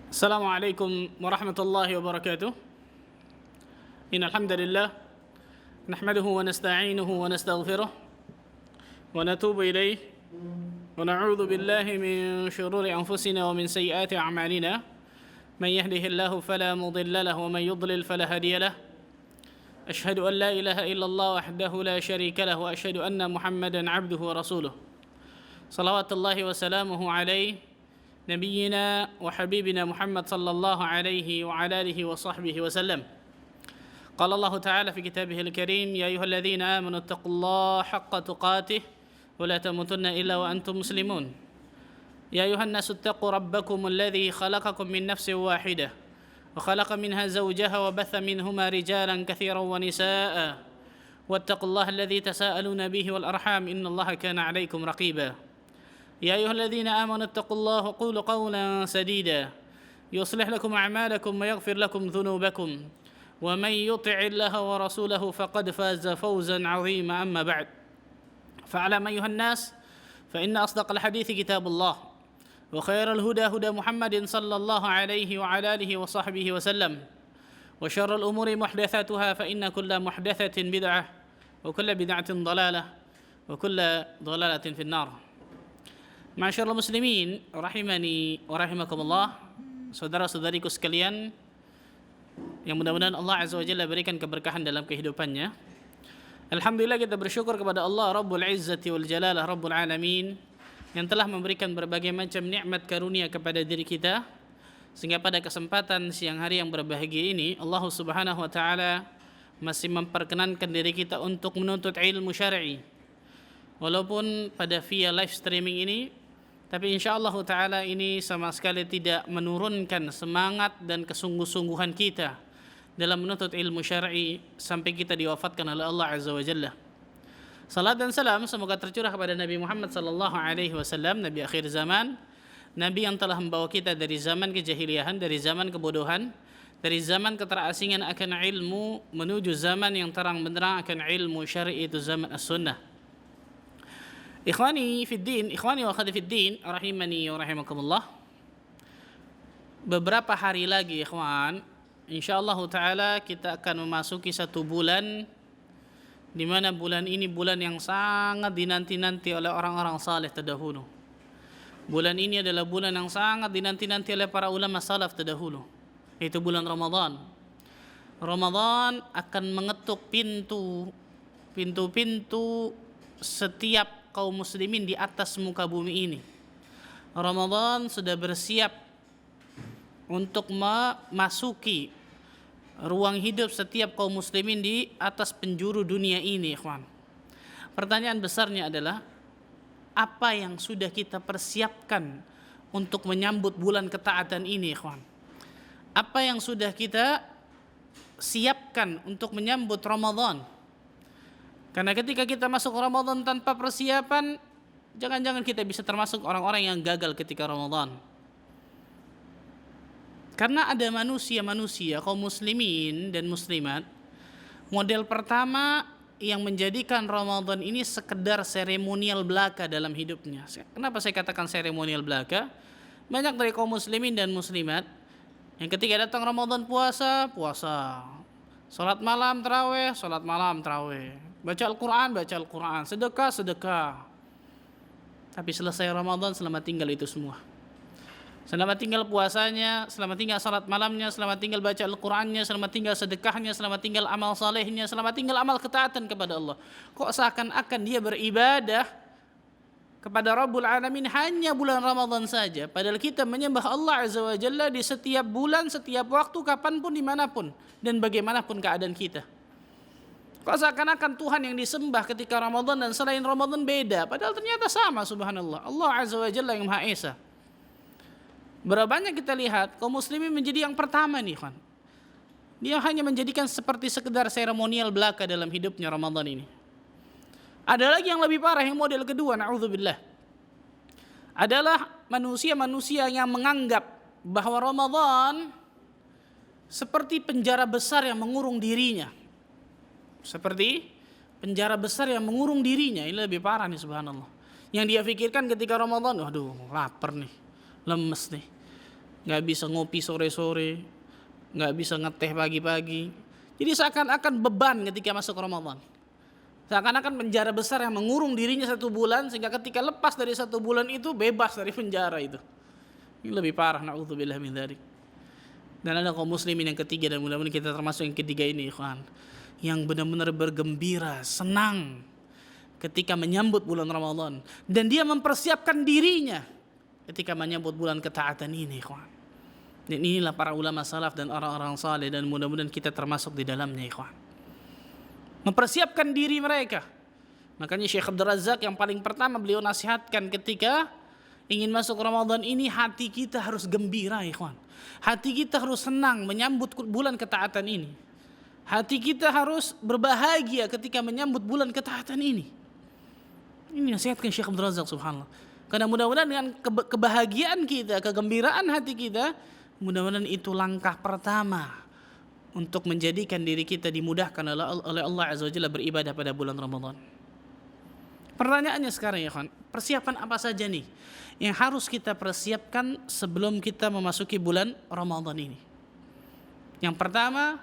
السلام عليكم ورحمة الله وبركاته. إن الحمد لله نحمده ونستعينه ونستغفره ونتوب إليه ونعوذ بالله من شرور أنفسنا ومن سيئات أعمالنا. من يهده الله فلا مضل له ومن يضلل فلا هادي له. أشهد أن لا إله إلا الله وحده لا شريك له وأشهد أن محمدا عبده ورسوله صلوات الله وسلامه عليه نبينا وحبيبنا محمد صلى الله عليه وعلى آله وصحبه وسلم. قال الله تعالى في كتابه الكريم: يا أيها الذين آمنوا اتقوا الله حق تقاته ولا تموتن إلا وأنتم مسلمون. يا أيها الناس اتقوا ربكم الذي خلقكم من نفس واحدة وخلق منها زوجها وبث منهما رجالا كثيرا ونساء واتقوا الله الذي تساءلون به والأرحام إن الله كان عليكم رقيبا. يا أيها الذين آمنوا اتقوا الله وقولوا قولا سديدا يصلح لكم أعمالكم ويغفر لكم ذنوبكم ومن يطع الله ورسوله فقد فاز فوزا عظيما. أما بعد، فاعلم أيها الناس فإن أصدق الحديث كتاب الله وخير الهدى هدى محمد صلى الله عليه وعلى آله وصحبه وسلم وشر الأمور محدثاتها فإن كل محدثة بدعة وكل بدعة ضلالة وكل ضلالة في النار. Masyaallah muslimin rahimani wa rahimakumullah, saudara-saudariku sekalian yang mudah-mudahan Allah Azza wa Jalla berikan keberkahan dalam kehidupannya. Alhamdulillah, kita bersyukur kepada Allah Rabbul Izzati wal Jalalah Rabbul Alamin yang telah memberikan berbagai macam nikmat karunia kepada diri kita, sehingga pada kesempatan siang hari yang berbahagia ini Allah Subhanahu wa taala masih memperkenankan diri kita untuk menuntut ilmu syar'i. Walaupun pada via live streaming ini, tapi insyaallah ta'ala ini sama sekali tidak menurunkan semangat dan kesungguh-sungguhan kita dalam menuntut ilmu syar'i sampai kita diwafatkan oleh Allah Azza wa Jalla. Salat dan salam semoga tercurah kepada Nabi Muhammad sallallahu alaihi wasallam, Nabi akhir zaman, Nabi yang telah membawa kita dari zaman kejahiliahan, dari zaman kebodohan, dari zaman keterasingan akan ilmu menuju zaman yang terang benderang akan ilmu syar'i, itu zaman as-sunnah. Ikhwani fiddin, ikhwani wa akhwati fiddin, rahimani wa rahimakumullah. Beberapa hari lagi ikhwan, insyaallah taala kita akan memasuki satu bulan di mana bulan ini bulan yang sangat dinanti-nanti oleh orang-orang saleh terdahulu. Bulan ini adalah bulan yang sangat dinanti-nanti oleh para ulama salaf terdahulu, yaitu bulan Ramadan. Ramadan akan mengetuk pintu-pintu setiap kaum muslimin di atas muka bumi ini. Ramadan sudah bersiap untuk memasuki ruang hidup setiap kaum muslimin di atas penjuru dunia ini, ikhwan. Pertanyaan besarnya adalah, apa yang sudah kita persiapkan untuk menyambut bulan ketaatan ini, ikhwan? Apa yang sudah kita siapkan untuk menyambut Ramadan? Karena ketika kita masuk Ramadan tanpa persiapan, jangan-jangan kita bisa termasuk orang-orang yang gagal ketika Ramadan. Karena ada manusia-manusia, kaum muslimin dan muslimat, model pertama yang menjadikan Ramadan ini sekedar seremonial belaka dalam hidupnya. Kenapa saya katakan seremonial belaka? Banyak dari kaum muslimin dan muslimat yang ketika datang Ramadan puasa, salat malam tarawih, salat malam tarawih, baca Al-Quran, sedekah. Tapi selesai Ramadan, selamat tinggal itu semua. Selamat tinggal puasanya, selamat tinggal salat malamnya, selamat tinggal baca Al-Qurannya, selamat tinggal sedekahnya, selamat tinggal amal salehnya, selamat tinggal amal ketaatan kepada Allah. Kok seakan-akan dia beribadah kepada Rabbul Alamin hanya bulan Ramadan saja, padahal kita menyembah Allah Azza wa Jalla di setiap bulan, setiap waktu, kapanpun, dimanapun, dan bagaimanapun keadaan kita. Kok seakan-akan Tuhan yang disembah ketika Ramadan dan selain Ramadan beda, padahal ternyata sama, subhanallah. Allah Azza wa Jalla yang Maha Esa. Berapa banyak kita lihat kaum muslimin menjadi yang pertama nih, kan? Dia hanya menjadikan seperti sekedar seremonial belaka dalam hidupnya Ramadan ini. Ada lagi yang lebih parah, yang model kedua, na'udzubillah. Adalah manusia-manusia yang menganggap bahwa Ramadan seperti penjara besar yang mengurung dirinya. Seperti penjara besar yang mengurung dirinya. Ini lebih parah nih, subhanallah. Yang dia pikirkan ketika Ramadan, waduh lapar nih, lemes nih, nggak bisa ngopi sore-sore, nggak bisa ngeteh pagi-pagi. Jadi seakan-akan beban ketika masuk Ramadan. Seakan-akan penjara besar yang mengurung dirinya 1 bulan, sehingga ketika lepas dari 1 bulan itu bebas dari penjara itu. Ini lebih parah, na'udzubillah min dzalik. Dan ada kaum muslimin yang ketiga, dan mudah-mudahan kita termasuk yang ketiga ini, ikhwan, yang benar-benar bergembira, senang ketika menyambut bulan Ramadan, dan dia mempersiapkan dirinya ketika menyambut bulan ketaatan ini, ikhwan. Dan inilah para ulama salaf dan orang-orang saleh, dan mudah-mudahan kita termasuk di dalamnya, ikhwan. Mempersiapkan diri mereka. Makanya Syekh Abdul Razak yang paling pertama beliau nasihatkan ketika ingin masuk Ramadan ini, hati kita harus gembira, ikhwan. Hati kita harus senang menyambut bulan ketaatan ini. Hati kita harus berbahagia ketika menyambut bulan ketaatan ini. Ini nasihatkan Syekh Abdul Razak, subhanallah. Karena mudah-mudahan dengan kebahagiaan kita, kegembiraan hati kita, mudah-mudahan itu langkah pertama untuk menjadikan diri kita dimudahkan oleh Allah Azza wa Jalla beribadah pada bulan Ramadan. Pertanyaannya sekarang, ya kawan, persiapan apa saja nih yang harus kita persiapkan sebelum kita memasuki bulan Ramadan ini? Yang pertama,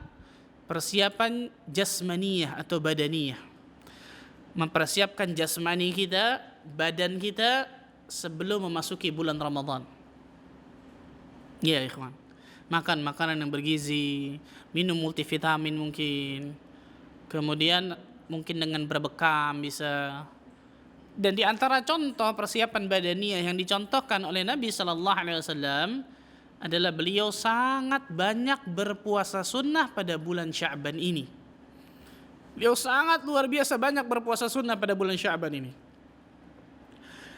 persiapan jasmaniyah atau badaniyah. Mempersiapkan jasmani kita, badan kita sebelum memasuki bulan Ramadan. Ya, ikhwan. Makan makanan yang bergizi, minum multivitamin mungkin, kemudian mungkin dengan berbekam bisa. Dan di antara contoh persiapan badaniyah yang dicontohkan oleh Nabi Sallallahu Alaihi Wasallam adalah beliau sangat banyak berpuasa sunnah pada bulan Sya'ban ini. Beliau sangat luar biasa banyak berpuasa sunnah pada bulan Sya'ban ini.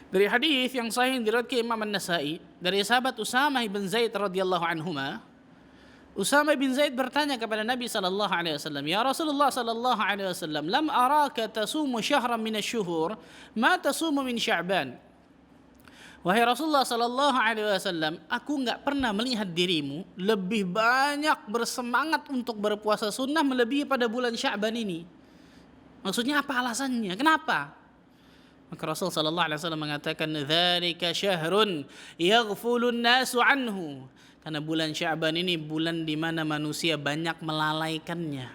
Dari hadis yang sahih diriwayatkan Imam An-Nasa'i dari sahabat Usamah bin Zaid radhiyallahu anhuma, Usamah bin Zaid bertanya kepada Nabi sallallahu alaihi wasallam, "Ya Rasulullah sallallahu alaihi wasallam, lam araka tasumu syahran min asy-syuhur, ma tasumu min Sya'ban?" Wahai Rasulullah sallallahu alaihi wasallam, aku enggak pernah melihat dirimu lebih banyak bersemangat untuk berpuasa sunnah melebihi pada bulan Sya'ban ini. Maksudnya apa alasannya? Kenapa? Maka Rasul sallallahu alaihi wasallam mengatakan, "Dzalika syahrun yaghfulun nasu anhu." Karena bulan Sya'ban ini bulan di mana manusia banyak melalaikannya.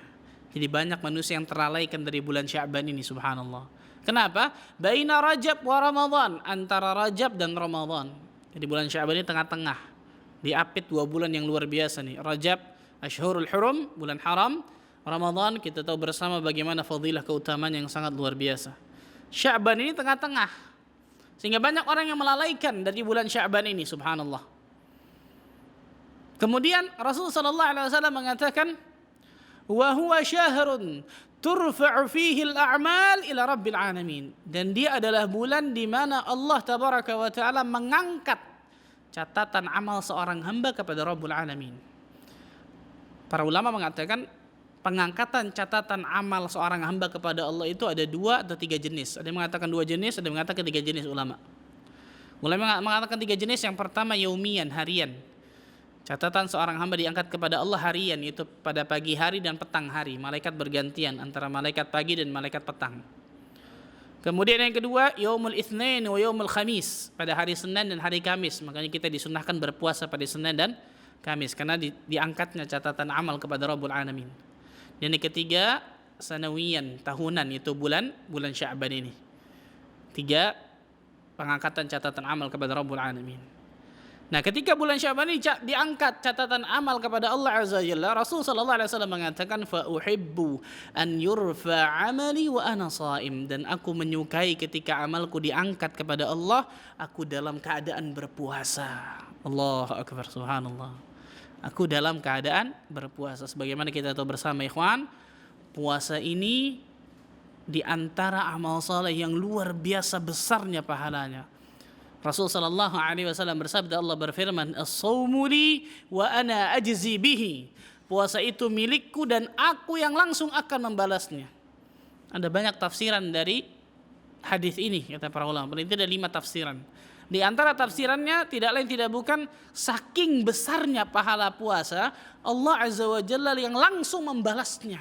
Jadi banyak manusia yang terlalaikan dari bulan Sya'ban ini, subhanallah. Kenapa? Baina Rajab wa Ramadan, antara Rajab dan Ramadan. Jadi bulan Sya'ban ini tengah-tengah. Diapit 2 bulan yang luar biasa nih. Rajab, Ashhurul Hurum, bulan haram. Ramadan kita tahu bersama bagaimana fadilah keutamaan yang sangat luar biasa. Sya'ban ini tengah-tengah. Sehingga banyak orang yang melalaikan dari bulan Sya'ban ini, subhanallah. Kemudian Rasulullah sallallahu alaihi wasallam mengatakan, "Wa huwa syahrun turfa'u fihi al-a'mal ila rabbil alamin." Dan dia adalah bulan di mana Allah tabaraka wa taala mengangkat catatan amal seorang hamba kepada Rabbul Alamin. Para ulama mengatakan pengangkatan catatan amal seorang hamba kepada Allah itu ada 2 atau 3 jenis. Ada yang mengatakan 2 jenis, ada yang mengatakan 3 jenis ulama. Ulama mengatakan 3 jenis. Yang pertama yaumian, harian. Catatan seorang hamba diangkat kepada Allah harian, yaitu pada pagi hari dan petang hari. Malaikat bergantian antara malaikat pagi dan malaikat petang. Kemudian yang kedua, yaumul itsnain wa yaumul khamis, pada hari Senin dan hari Kamis. Makanya kita disunahkan berpuasa pada Senin dan Kamis karena diangkatnya catatan amal kepada Rabbul Alamin. Dan yang ketiga, sanawiyan, tahunan, yaitu bulan Sya'ban ini. 3 pengangkatan catatan amal kepada Rabbul Alamin. Nah, ketika bulan Sya'ban ini diangkat catatan amal kepada Allah Azza wa Jalla, Rasul sallallahu alaihi wasallam mengatakan, "Fa uhibbu an yurfa 'amali wa ana sha'im." Dan aku menyukai ketika amalku diangkat kepada Allah, aku dalam keadaan berpuasa. Allahu akbar, subhanallah. Aku dalam keadaan berpuasa. Sebagaimana kita tahu bersama, ikhwan, puasa ini di antara amal saleh yang luar biasa besarnya pahalanya. Rasul sallallahu alaihi wasallam bersabda, Allah berfirman, "As-shaumu li wa ana ajzi bihi." Puasa itu milikku dan aku yang langsung akan membalasnya. Ada banyak tafsiran dari hadis ini, kata para ulama. Paling tidak 5 tafsiran. Di antara tafsirannya tidak lain tidak bukan saking besarnya pahala puasa, Allah Azza wa Jalla yang langsung membalasnya.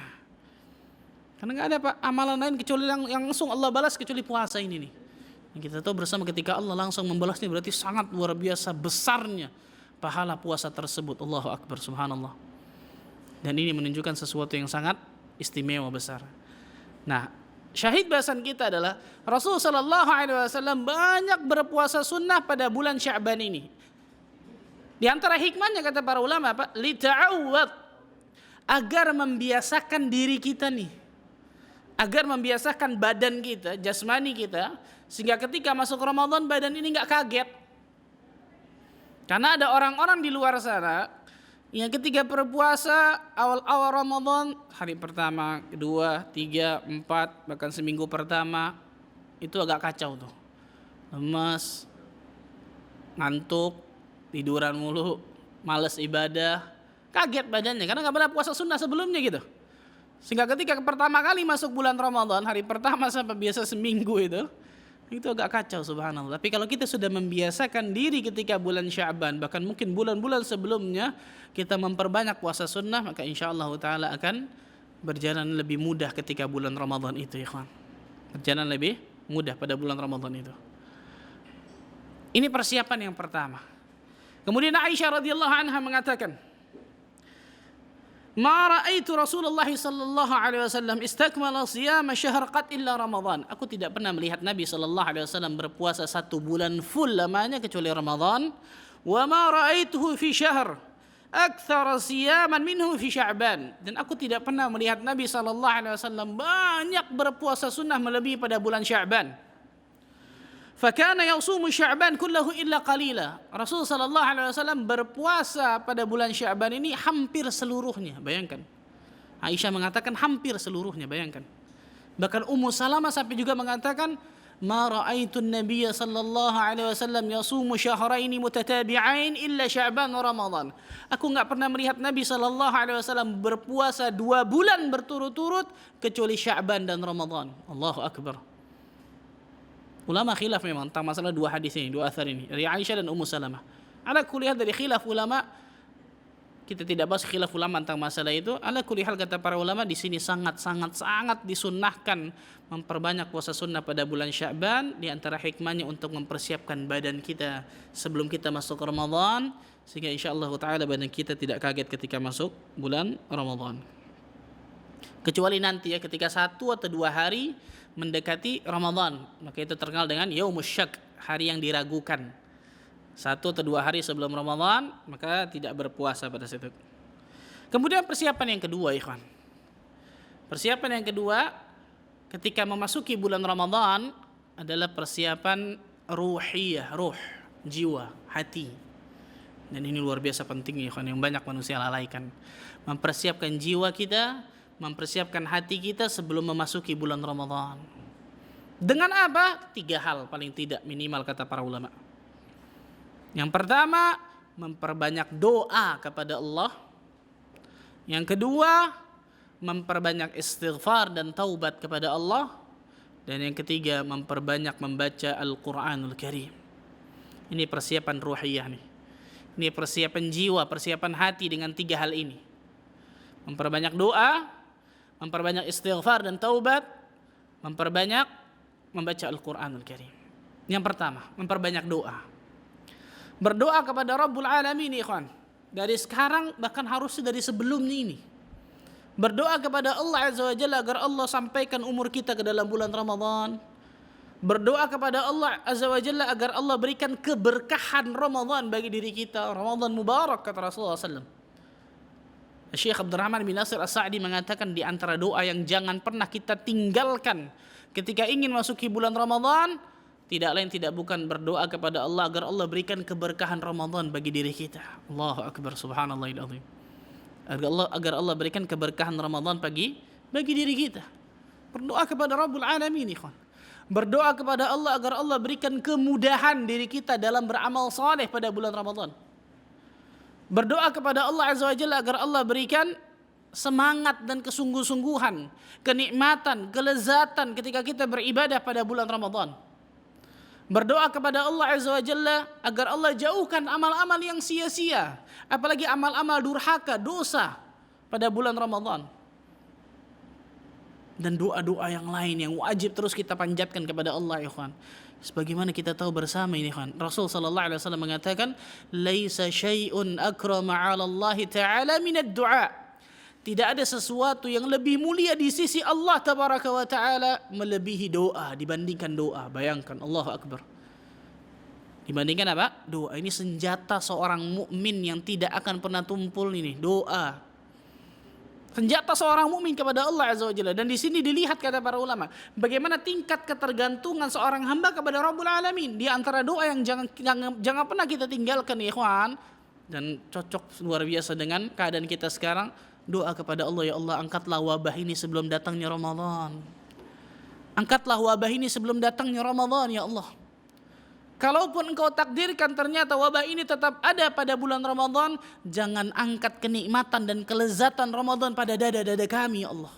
Karena enggak ada amalan lain kecuali yang langsung Allah balas kecuali puasa ini nih. Kita tahu bersama ketika Allah langsung membalasnya berarti sangat luar biasa besarnya pahala puasa tersebut. Allahu Akbar, subhanallah. Dan ini menunjukkan sesuatu yang sangat istimewa besar. Nah, syahid bahasan kita adalah Rasul sallallahu alaihi wasallam banyak berpuasa sunnah pada bulan Sya'ban ini. Di antara hikmahnya kata para ulama apa? Lita'awwad, agar membiasakan diri kita nih. Agar membiasakan badan kita, jasmani kita, sehingga ketika masuk Ramadan badan ini enggak kaget. Karena ada orang-orang di luar sana yang ketika berpuasa awal-awal Ramadan, hari pertama, kedua, tiga, empat, bahkan seminggu pertama, itu agak kacau tuh. Lemas, ngantuk, tiduran mulu, malas ibadah, kaget badannya karena nggak pernah puasa sunnah sebelumnya gitu. Sehingga ketika pertama kali masuk bulan Ramadan, hari pertama sampai biasa seminggu itu agak kacau, subhanallah. Tapi kalau kita sudah membiasakan diri ketika bulan Sya'ban, bahkan mungkin bulan-bulan sebelumnya kita memperbanyak puasa sunnah, maka insyaallah ta'ala akan berjalan lebih mudah ketika bulan Ramadan itu, ya kawan. Berjalan lebih mudah pada bulan Ramadan itu. Ini persiapan yang pertama. Kemudian Aisyah radhiyallahu anha mengatakan, "Ma ra'aitu Rasulullah sallallahu alaihi wasallam istakmala siyama syahr qat illa Ramadan." Aku tidak pernah melihat Nabi sallallahu alaihi wasallam berpuasa 1 bulan full lamanya kecuali Ramadan. Wa ma ra'aituhu fi syahr aktsara siyaman minhu fi Sya'ban. Dan aku tidak pernah melihat Nabi sallallahu alaihi wasallam banyak berpuasa sunnah melebihi pada bulan Sya'ban. Fakana yasumu Sya'ban kullahu illa qalila. Rasul sallallahu alaihi wasallam berpuasa pada bulan Sya'ban ini hampir seluruhnya. Bayangkan. Aisyah mengatakan hampir seluruhnya, bayangkan. Bahkan Ummu Salamah sampai juga mengatakan, "Ma ra'aitu an-nabiyya sallallahu alaihi wasallam yasumu syahraini mutatabi'ain illa Sya'ban wa Ramadan." Aku enggak pernah melihat Nabi sallallahu alaihi wasallam berpuasa 2 bulan berturut-turut kecuali Sya'ban dan Ramadan. Allahu akbar. Ulama khilaf memang tentang masalah 2 hadis ini, 2 athar ini, dari Aisyah dan Ummu Salamah. Ala kulli hal dari khilaf ulama, kita tidak bahas khilaf ulama tentang masalah itu. Ala kulli hal kata para ulama di sini sangat disunnahkan memperbanyak puasa sunnah pada bulan Sya'ban, di antara hikmahnya untuk mempersiapkan badan kita sebelum kita masuk Ramadan, sehingga insyaallah taala badan kita tidak kaget ketika masuk bulan Ramadan. Kecuali nanti ya ketika 1 atau 2 hari mendekati Ramadan, maka itu terkenal dengan Yaumus Syak, hari yang diragukan. 1 atau 2 hari sebelum Ramadan, maka tidak berpuasa pada situ. Kemudian persiapan yang kedua, ikhwan. Persiapan yang kedua ketika memasuki bulan Ramadan adalah persiapan ruhiyah, ruh, jiwa, hati. Dan ini luar biasa pentingnya, ikhwan, yang banyak manusia lalaikan. Mempersiapkan jiwa kita, mempersiapkan hati kita sebelum memasuki bulan Ramadan. Dengan apa? 3 hal paling tidak minimal kata para ulama. Yang pertama, memperbanyak doa kepada Allah. Yang kedua, memperbanyak istighfar dan taubat kepada Allah. Dan yang ketiga, memperbanyak membaca Al-Quranul Karim. Ini persiapan ruhiyah nih. Ini persiapan jiwa, persiapan hati dengan 3 hal ini. Memperbanyak doa, memperbanyak istighfar dan taubat, memperbanyak membaca Al-Quranul Karim. Yang pertama, memperbanyak doa. Berdoa kepada Rabbul Alamin, ikhwan. Dari sekarang, bahkan harusnya dari sebelumnya ini. Berdoa kepada Allah Azza wa Jalla agar Allah sampaikan umur kita ke dalam bulan Ramadan. Berdoa kepada Allah Azza wa Jalla agar Allah berikan keberkahan Ramadan bagi diri kita. Ramadan mubarak kata Rasulullah SAW. Syekh Abdurrahman bin Nasir As-Sa'di mengatakan di antara doa yang jangan pernah kita tinggalkan ketika ingin masuki bulan Ramadan, tidak lain tidak bukan berdoa kepada Allah agar Allah berikan keberkahan Ramadan bagi diri kita. Allahu Akbar, subhanallahil azim. Agar Allah berikan keberkahan Ramadan bagi diri kita. Berdoa kepada Rabbul Alamin, ikhwan. Berdoa kepada Allah agar Allah berikan kemudahan diri kita dalam beramal saleh pada bulan Ramadan. Berdoa kepada Allah Azza wa Jalla agar Allah berikan semangat dan kesungguh-sungguhan, kenikmatan, kelezatan ketika kita beribadah pada bulan Ramadan. Berdoa kepada Allah Azza wa Jalla agar Allah jauhkan amal-amal yang sia-sia, apalagi amal-amal durhaka, dosa pada bulan Ramadan. Dan doa-doa yang lain yang wajib terus kita panjatkan kepada Allah, ya ikhwan. Sebagaimana kita tahu bersama ini kan, Rasul sallallahu alaihi wasallam mengatakan, "Laisa syai'un akrama 'ala Allah Ta'ala min ad-du'a." Tidak ada sesuatu yang lebih mulia di sisi Allah tabaraka wa taala melebihi doa dibandingkan doa. Bayangkan, Allahu akbar. Dibandingkan apa? Doa. Ini senjata seorang mukmin yang tidak akan pernah tumpul ini, doa. Senjata seorang mukmin kepada Allah Azza wa Jalla. Dan di sini dilihat kata para ulama, bagaimana tingkat ketergantungan seorang hamba kepada Rabbul Alamin. Di antara doa yang jangan pernah kita tinggalkan ya ikhwan, dan cocok luar biasa dengan keadaan kita sekarang, doa kepada Allah, ya Allah angkatlah wabah ini sebelum datangnya Ramadan. Angkatlah wabah ini sebelum datangnya Ramadan ya Allah. Kalaupun engkau takdirkan ternyata wabah ini tetap ada pada bulan Ramadan, jangan angkat kenikmatan dan kelezatan Ramadan pada dada-dada kami ya Allah.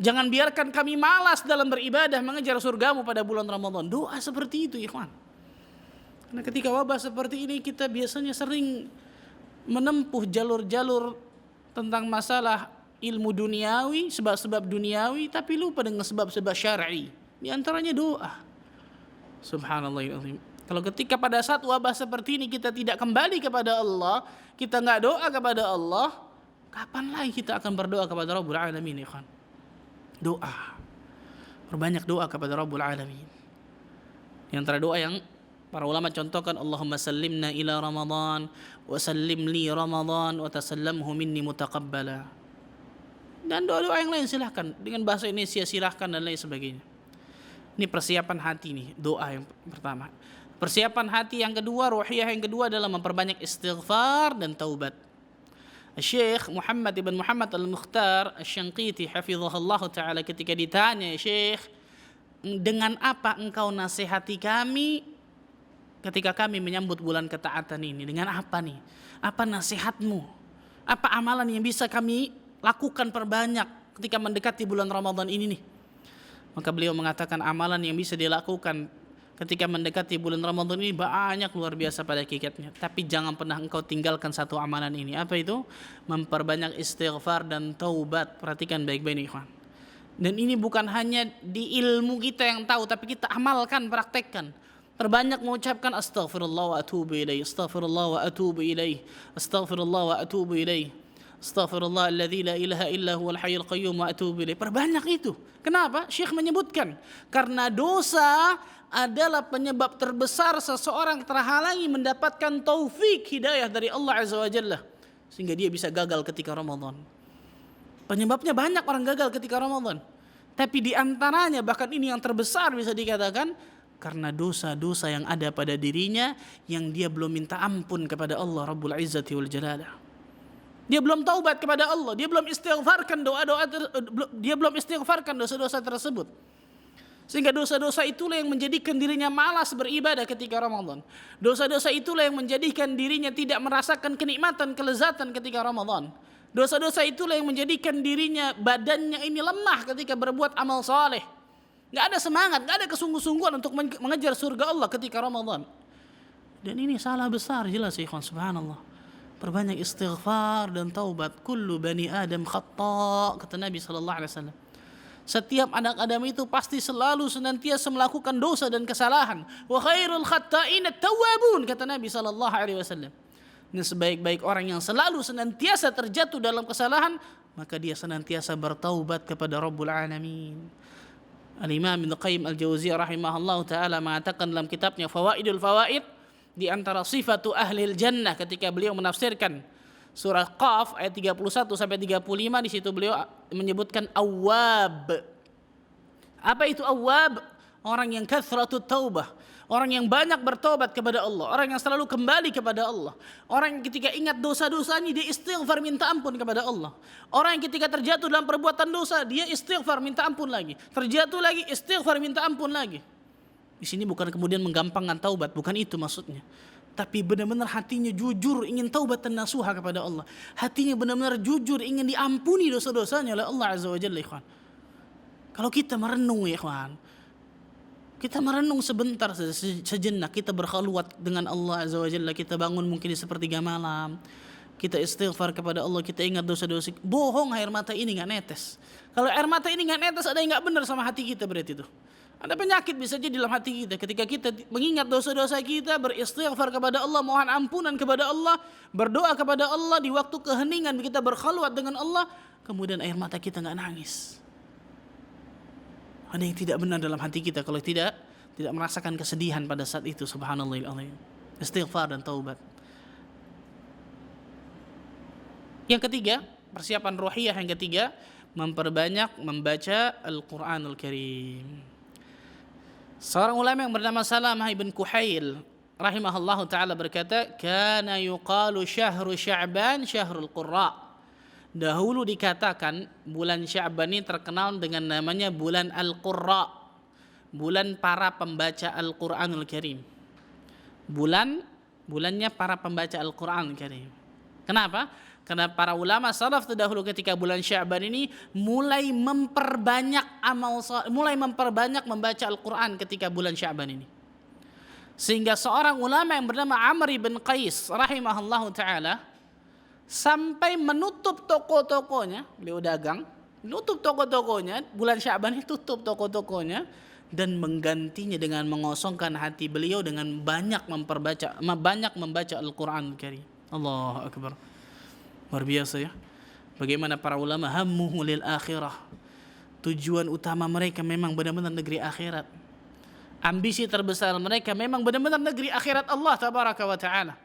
Jangan biarkan kami malas dalam beribadah mengejar surgamu pada bulan Ramadan. Doa seperti itu ikhwan. Karena ketika wabah seperti ini kita biasanya sering menempuh jalur-jalur tentang masalah ilmu duniawi, sebab-sebab duniawi, tapi lupa dengan sebab-sebab syar'i. Di antaranya doa. Subhanallahirrahim. Kalau ketika pada saat wabah seperti ini kita tidak kembali kepada Allah, kita nggak doa kepada Allah, kapan lagi kita akan berdoa kepada Rabbul Alamin ya kan? Doa. Perbanyak doa kepada Rabbul Alamin. Di antara doa yang para ulama contohkan, Allahumma sallimna ila Ramadan wa sallim li Ramadan wa tasallamhu minni mutaqabbala. Dan doa-doa yang lain silahkan, dengan bahasa Indonesia silahkan dan lain sebagainya. Ini persiapan hati nih, doa yang pertama. Persiapan hati yang kedua, ruhiyah yang kedua adalah memperbanyak istighfar dan taubat. Syekh Muhammad ibn Muhammad al-Mukhtar Asy-Syanqiti hafizahullah ta'ala ketika ditanya, Syekh, dengan apa engkau nasihati kami ketika kami menyambut bulan ketaatan ini? Dengan apa nih? Apa nasihatmu? Apa amalan yang bisa kami lakukan perbanyak ketika mendekati bulan Ramadan ini nih? Maka beliau mengatakan amalan yang bisa dilakukan ketika mendekati bulan Ramadan ini banyak luar biasa pada hakikatnya. Tapi jangan pernah engkau tinggalkan satu amalan ini. Apa itu? Memperbanyak istighfar dan taubat. Perhatikan baik-baik ikhwan. Dan ini bukan hanya di ilmu kita yang tahu, tapi kita amalkan, praktekkan. Perbanyak mengucapkan astaghfirullah wa atubu ilaih, astaghfirullah wa atubu ilaih, astaghfirullah wa atubu ilaih. Astaghfirullah alladzi la ilaha illa huwal hayyul qayyum wa atubu ilaih. Perbanyak itu. Kenapa? Syekh menyebutkan karena dosa adalah penyebab terbesar seseorang terhalangi mendapatkan taufik hidayah dari Allah Azza wa Jalla sehingga dia bisa gagal ketika Ramadan. Penyebabnya banyak orang gagal ketika Ramadan. Tapi di antaranya bahkan ini yang terbesar bisa dikatakan karena dosa-dosa yang ada pada dirinya yang dia belum minta ampun kepada Allah Rabbul Izzati wal Jalalah. Dia belum taubat kepada Allah, dia belum istighfarkan dia belum istighfarkan dosa-dosa tersebut. Sehingga dosa-dosa itulah yang menjadikan dirinya malas beribadah ketika Ramadan. Dosa-dosa itulah yang menjadikan dirinya tidak merasakan kenikmatan, kelezatan ketika Ramadan. Dosa-dosa itulah yang menjadikan dirinya badannya ini lemah ketika berbuat amal saleh. Gak ada semangat, gak ada kesungguh-sungguhan untuk mengejar surga Allah ketika Ramadan. Dan ini salah besar jelas ikhwan, subhanallah. Perbanyak istighfar dan taubat. Kullu bani Adam khata', kata Nabi sallallahu alaihi wasallam. Setiap anak Adam itu pasti selalu senantiasa melakukan dosa dan kesalahan. Wa khairul khatta'in at-tawwabun, kata Nabi sallallahu alaihi wasallam. Dan sebaik-baik orang yang selalu senantiasa terjatuh dalam kesalahan, maka dia senantiasa bertaubat kepada Rabbul Alamin. Al-Imam Ibnu Qayyim Al-Jauziyah rahimahullahu taala mengatakan dalam kitabnya Fawaidul Fawaid, di antara sifatu ahlil jannah ketika beliau menafsirkan surah Qaf ayat 31 sampai 35, di situ beliau menyebutkan awwab. Apa itu awwab? Orang yang kathratut taubah, orang yang banyak bertobat kepada Allah, orang yang selalu kembali kepada Allah, orang yang ketika ingat dosa-dosanya dia istighfar minta ampun kepada Allah, orang yang ketika terjatuh dalam perbuatan dosa dia istighfar minta ampun lagi, terjatuh lagi istighfar minta ampun lagi. Di sini bukan kemudian menggampangkan taubat, bukan itu maksudnya. Tapi benar-benar hatinya jujur ingin taubat dan nasuha kepada Allah. Hatinya benar-benar jujur ingin diampuni dosa-dosanya oleh Allah Azza wa Jalla, ikhwan. Kalau kita merenung ya ikhwan, kita merenung sebentar sejenak, kita berkhaluat dengan Allah Azza wa Jalla, kita bangun mungkin di sepertiga malam, kita istighfar kepada Allah, kita ingat dosa-dosa. Bohong air mata ini gak netes. Kalau air mata ini gak netes, ada yang gak benar sama hati kita berarti itu. Ada penyakit bisa jadi dalam hati kita. Ketika kita mengingat dosa-dosa kita, beristighfar kepada Allah, mohon ampunan kepada Allah, berdoa kepada Allah di waktu keheningan kita berkhalwat dengan Allah, kemudian air mata kita nggak nangis. Ada yang tidak benar dalam hati kita kalau tidak merasakan kesedihan pada saat itu. Subhanallahil-azim. Istighfar dan taubat. Yang ketiga, persiapan ruhiyah yang ketiga, memperbanyak membaca Al-Quranul Karim. Seorang ulama yang bernama Salamah ibn Kuhail rahimahullahu ta'ala berkata, kana yuqalu syahru Sya'ban syahrul qurra. Dahulu dikatakan bulan Sya'ban ini terkenal dengan namanya bulan Al-Qurra, bulan para pembaca Al-Quranul Karim. Bulannya para pembaca Al-Quranul Karim. Kenapa? Karena para ulama salaf terdahulu ketika bulan Sya'ban ini mulai memperbanyak membaca Al-Quran ketika bulan Sya'ban ini. Sehingga seorang ulama yang bernama Amr bin Qais rahimahullahu ta'ala sampai menutup toko-tokonya, beliau dagang, menutup toko-tokonya, bulan Sya'ban ini tutup toko-tokonya dan menggantinya dengan mengosongkan hati beliau dengan banyak membaca Al-Quran Karim. Allahu Akbar. Luar biasa ya. Bagaimana para ulama hammuhu lil akhirah. Tujuan utama mereka memang benar-benar negeri akhirat. Ambisi terbesar mereka memang benar-benar negeri akhirat Allah tabaraka wa taala.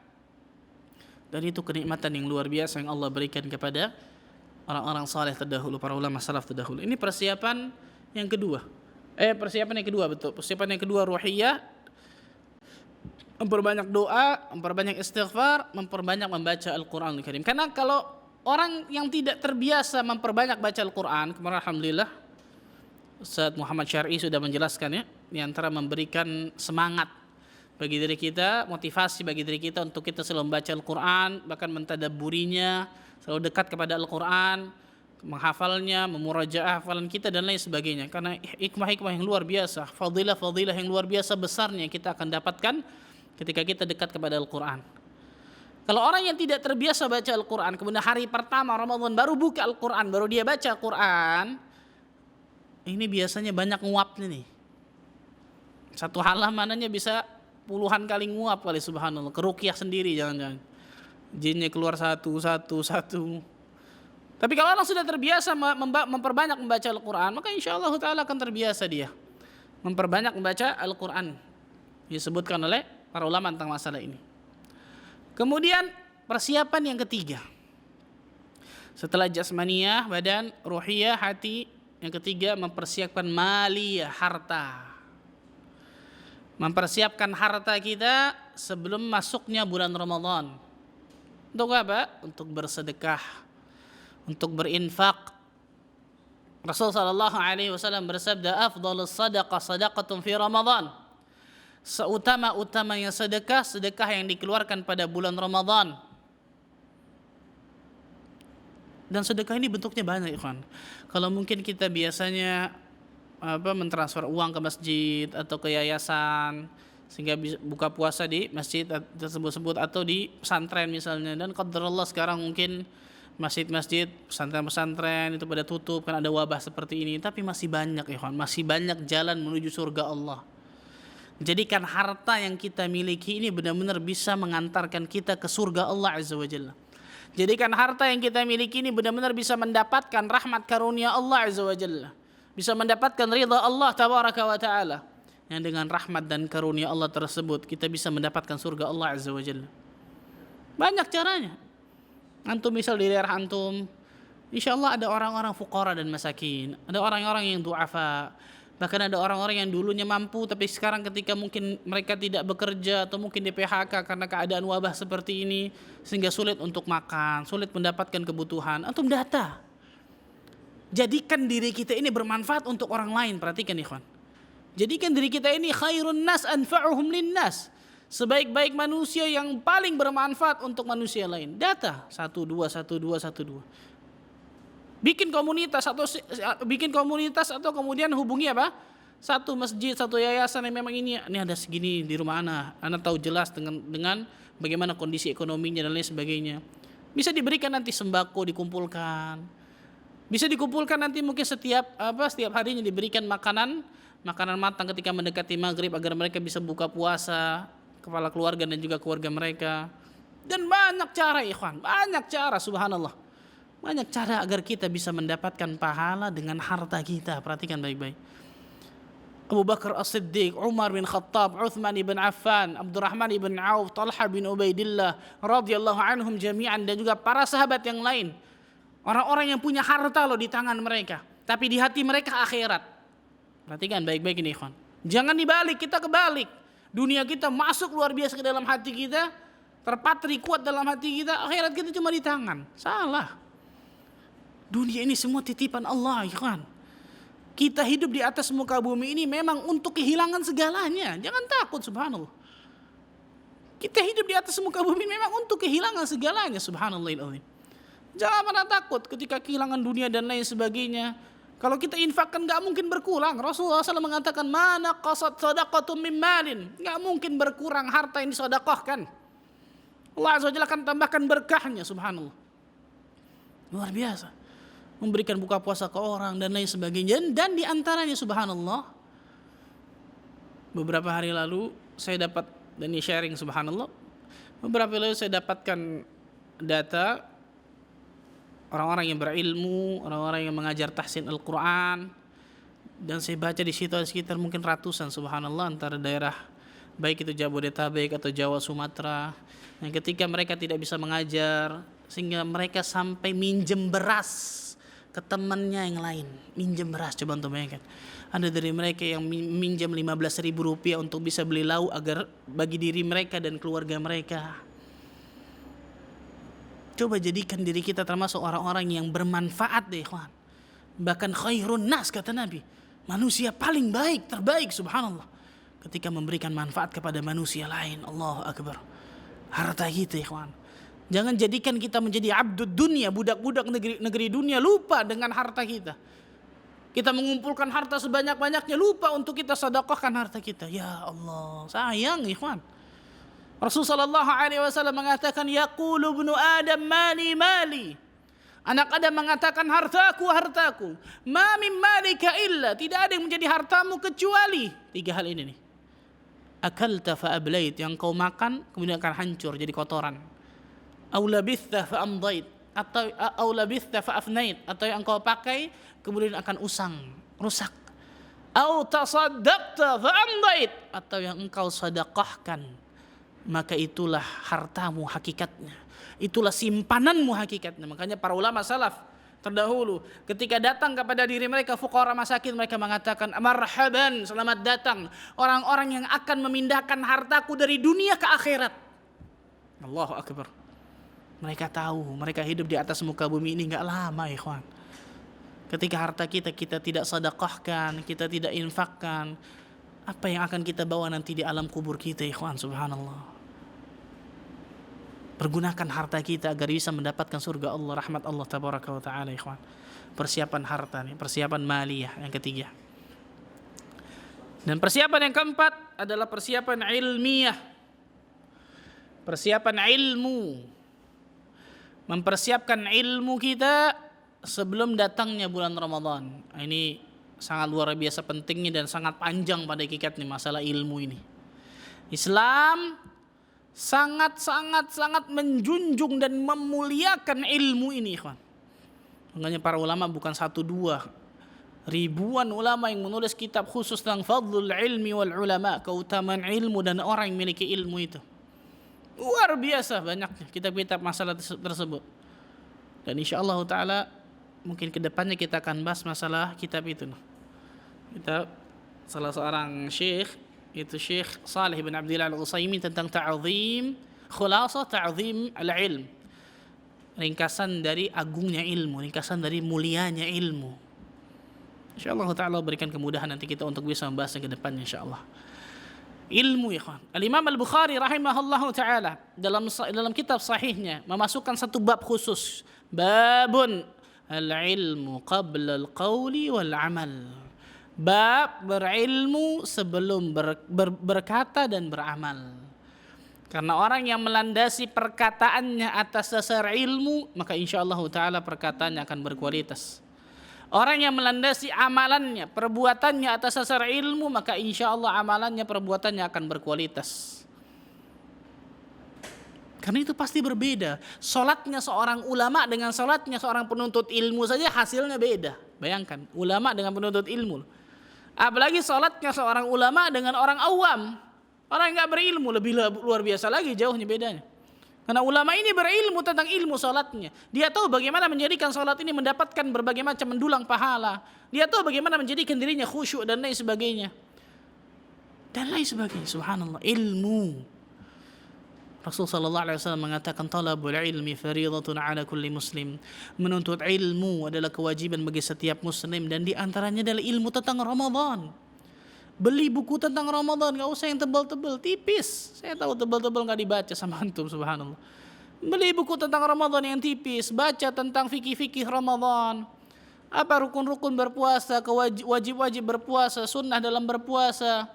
Dan itu kenikmatan yang luar biasa yang Allah berikan kepada orang-orang saleh terdahulu, para ulama salaf terdahulu. Ini persiapan yang kedua. Persiapan yang kedua, betul. Persiapan yang kedua ruhiyah, memperbanyak doa, memperbanyak istighfar, memperbanyak membaca Al-Quran Al-Karim. Karena kalau orang yang tidak terbiasa memperbanyak baca Al-Quran, kemarin alhamdulillah Ustaz Muhammad Syar'i sudah menjelaskan ya, di antara memberikan semangat bagi diri kita, motivasi bagi diri kita untuk kita selalu membaca Al-Quran, bahkan mentadabburinya, selalu dekat kepada Al-Quran, menghafalnya, memurajaah hafalan kita dan lain sebagainya. Karena hikmah-hikmah yang luar biasa, fadilah-fadilah yang luar biasa besarnya kita akan dapatkan ketika kita dekat kepada Al-Quran. Kalau orang yang tidak terbiasa baca Al-Quran, kemudian hari pertama Ramadan baru buka Al-Quran, baru dia baca Al-Quran, ini biasanya banyak nguapnya nih. Satu halamannya bisa puluhan kali nguap kali, subhanallah. Keruqyah sendiri jangan-jangan. Jinnya keluar satu. Tapi kalau orang sudah terbiasa memperbanyak membaca Al-Quran, maka insya Allah ta'ala akan terbiasa dia memperbanyak membaca Al-Quran. Disebutkan oleh para ulama tentang masalah ini. Kemudian persiapan yang ketiga, setelah jasmaniyah, badan, ruhiyah, hati, yang ketiga mempersiapkan maliyah, harta. Mempersiapkan harta kita sebelum masuknya bulan Ramadan. Untuk apa? Untuk bersedekah, untuk berinfak. Rasulullah SAW bersabda, afdhalus sadaqah sadaqatun fi Ramadan. Seutama-utamanya sedekah yang dikeluarkan pada bulan Ramadan. Dan sedekah ini bentuknya banyak, ikhwan. Kalau mungkin kita biasanya mentransfer uang ke masjid atau ke yayasan sehingga bisa buka puasa di masjid tersebut atau di pesantren misalnya, dan qadarullah sekarang mungkin masjid-masjid, pesantren-pesantren itu pada tutup kan ada wabah seperti ini, tapi masih banyak, ikhwan, masih banyak jalan menuju surga Allah. Jadikan harta yang kita miliki ini benar-benar bisa mengantarkan kita ke surga Allah Azza wa Jalla. Jadikan harta yang kita miliki ini benar-benar bisa mendapatkan rahmat karunia Allah Azza wa Jalla. Bisa mendapatkan ridha Allah Tabaraka wa Ta'ala. Yang dengan rahmat dan karunia Allah tersebut kita bisa mendapatkan surga Allah Azza wa Jalla. Banyak caranya. Antum misal di daerah antum, insya Allah ada orang-orang fuqara dan masakin. Ada orang-orang yang du'afa. Bahkan ada orang-orang yang dulunya mampu tapi sekarang ketika mungkin mereka tidak bekerja atau mungkin di PHK karena keadaan wabah seperti ini sehingga sulit untuk makan, sulit mendapatkan kebutuhan. Antum data. Jadikan diri kita ini bermanfaat untuk orang lain. Perhatikan ikhwan. Jadikan diri kita ini khairun nas anfa'uhum linnas. Sebaik-baik manusia yang paling bermanfaat untuk manusia lain. Data 1 2 1 2 1 2. Bikin komunitas atau kemudian hubungi apa? Satu masjid, satu yayasan yang memang ini ada segini di rumah anak tahu jelas dengan bagaimana kondisi ekonominya dan lain sebagainya. Bisa diberikan nanti sembako dikumpulkan. Bisa dikumpulkan nanti mungkin setiap harinya diberikan makanan makanan matang ketika mendekati maghrib agar mereka bisa buka puasa, kepala keluarga dan juga keluarga mereka. Dan banyak cara ikhwan, banyak cara subhanallah. Banyak cara agar kita bisa mendapatkan pahala dengan harta kita. Perhatikan baik-baik. Abu Bakar As-Siddiq, Umar bin Khattab, Uthman ibn Affan, Abdurrahman ibn Auf, Talha bin Ubaidillah radhiyallahu anhum jami'an, dan juga para sahabat yang lain. Orang-orang yang punya harta loh di tangan mereka, tapi di hati mereka akhirat. Perhatikan baik-baik ini ikhwan. Jangan dibalik, kita kebalik. Dunia kita masuk luar biasa ke dalam hati kita, terpatri kuat dalam hati kita, akhirat kita cuma di tangan. Salah. Dunia ini semua titipan Allah ikhwan. Kita hidup di atas muka bumi ini memang untuk kehilangan segalanya. Jangan takut subhanallah. Kita hidup di atas muka bumi memang untuk kehilangan segalanya subhanallahil azim. Jangan pernah takut ketika kehilangan dunia dan lain sebagainya. Kalau kita infakkan gak mungkin berkurang. Rasulullah SAW mengatakan mana qasad sadaqatum min malin. Gak mungkin berkurang harta yang disedekahkan. Allah Azza wa Jalla akan tambahkan berkahnya subhanallah. Luar biasa. Memberikan buka puasa ke orang dan lain sebagainya. Dan di antaranya subhanallah, beberapa hari lalu saya dapat, dan ini sharing subhanallah, beberapa hari lalu saya dapatkan data orang-orang yang berilmu, orang-orang yang mengajar tahsin Al-Quran, dan saya baca di situ ada sekitar mungkin ratusan subhanallah antara daerah baik itu Jabodetabek atau Jawa Sumatera, yang ketika mereka tidak bisa mengajar sehingga mereka sampai minjem beras ke temannya yang lain. Minjem beras, coba untuk bayangkan. Ada dari mereka yang minjam 15.000 rupiah untuk bisa beli lauk agar bagi diri mereka dan keluarga mereka. Coba jadikan diri kita termasuk orang-orang yang bermanfaat deh ikhwan. Bahkan khairun nas kata Nabi, manusia paling baik, terbaik subhanallah, ketika memberikan manfaat kepada manusia lain. Allahu akbar. Harta kita ikhwan, jangan jadikan kita menjadi abdud dunia, budak-budak negeri dunia, lupa dengan harta kita. Kita mengumpulkan harta sebanyak-banyaknya, lupa untuk kita sedekahkan harta kita. Ya Allah, sayang ikhwan. Rasulullah sallallahu alaihi wasallam mengatakan, yaqulu ibnu Adam mali mali. Anak Adam mengatakan hartaku, hartaku. Ma min malika illa, tidak ada yang menjadi hartamu kecuali tiga hal ini nih. Akalta fa ablait, yang kau makan kemudian akan hancur jadi kotoran. Au labitha fa amdait, atau au labitha fa afnait, atau yang engkau pakai kemudian akan usang, rusak. Au tasaddaqta fa amdait, atau yang engkau sedekahkan, maka itulah hartamu hakikatnya, itulah simpananmu hakikatnya. Makanya para ulama salaf terdahulu ketika datang kepada diri mereka fuqara masakin, mereka mengatakan marhaban, selamat datang orang-orang yang akan memindahkan hartaku dari dunia ke akhirat. Allahu akbar. Mereka tahu, mereka hidup di atas muka bumi ini enggak lama ikhwan. Ketika harta kita tidak sedekahkan, kita tidak infakkan, apa yang akan kita bawa nanti di alam kubur kita ikhwan subhanallah. Pergunakan harta kita agar bisa mendapatkan surga Allah, rahmat Allah tabaraka wa ta'ala ikhwan. Persiapan harta nih, persiapan maliyah yang ketiga. Dan persiapan yang keempat adalah persiapan ilmiah. Persiapan ilmu. Mempersiapkan ilmu kita sebelum datangnya bulan Ramadan. Ini sangat luar biasa pentingnya dan sangat panjang pada hakikatnya masalah ilmu ini. Islam sangat menjunjung dan memuliakan ilmu ini ikhwan. Makanya para ulama bukan satu dua, ribuan ulama yang menulis kitab khusus tentang fadlul ilmi wal ulama, keutamaan ilmu dan orang yang memiliki ilmu itu. Luar biasa banyaknya kitab-kitab masalah tersebut. Dan insyaallah ta'ala mungkin kedepannya kita akan bahas masalah kitab itu. Kita salah seorang syekh, itu Syekh Salih bin Abdillah Al-Utsaimin, tentang khulasa ta'zim al-ilm. Ringkasan dari agungnya ilmu, ringkasan dari mulianya ilmu. Insyaallah ta'ala berikan kemudahan nanti kita untuk bisa membahasnya ke depannya insyaallah. Ilmu ikhwan. Al-Imam Al-Bukhari rahimahullahu ta'ala dalam kitab sahihnya memasukkan satu bab khusus. Babun al-ilmu qabla al-qawli wal-amal. Bab berilmu sebelum berkata dan beramal. Karena orang yang melandasi perkataannya atas dasar ilmu, maka insyaallah ta'ala perkataannya akan berkualitas. Orang yang melandasi amalannya, perbuatannya atas dasar ilmu, maka insya Allah amalannya, perbuatannya akan berkualitas. Karena itu pasti berbeda. Salatnya seorang ulama dengan salatnya seorang penuntut ilmu saja hasilnya beda. Bayangkan, ulama dengan penuntut ilmu. Apalagi salatnya seorang ulama dengan orang awam. Orang yang nggak berilmu lebih luar biasa lagi jauhnya bedanya. Karena ulama ini berilmu tentang ilmu salatnya. Dia tahu bagaimana menjadikan salat ini mendapatkan berbagai macam mendulang pahala. Dia tahu bagaimana menjadikan dirinya khusyuk dan lain sebagainya. Dan lain sebagainya. Subhanallah, ilmu. Rasul sallallahu alaihi wasallam mengatakan talabul ilmi fariidatun ala kulli muslim. Menuntut ilmu adalah kewajiban bagi setiap muslim, dan di antaranya adalah ilmu tentang Ramadan. Beli buku tentang Ramadan, gak usah yang tebal-tebal, tipis. Saya tahu tebal-tebal gak dibaca sama antum, subhanallah. Beli buku tentang Ramadan yang tipis, baca tentang fikih-fikih Ramadan. Apa rukun-rukun berpuasa, wajib-wajib berpuasa, sunnah dalam berpuasa,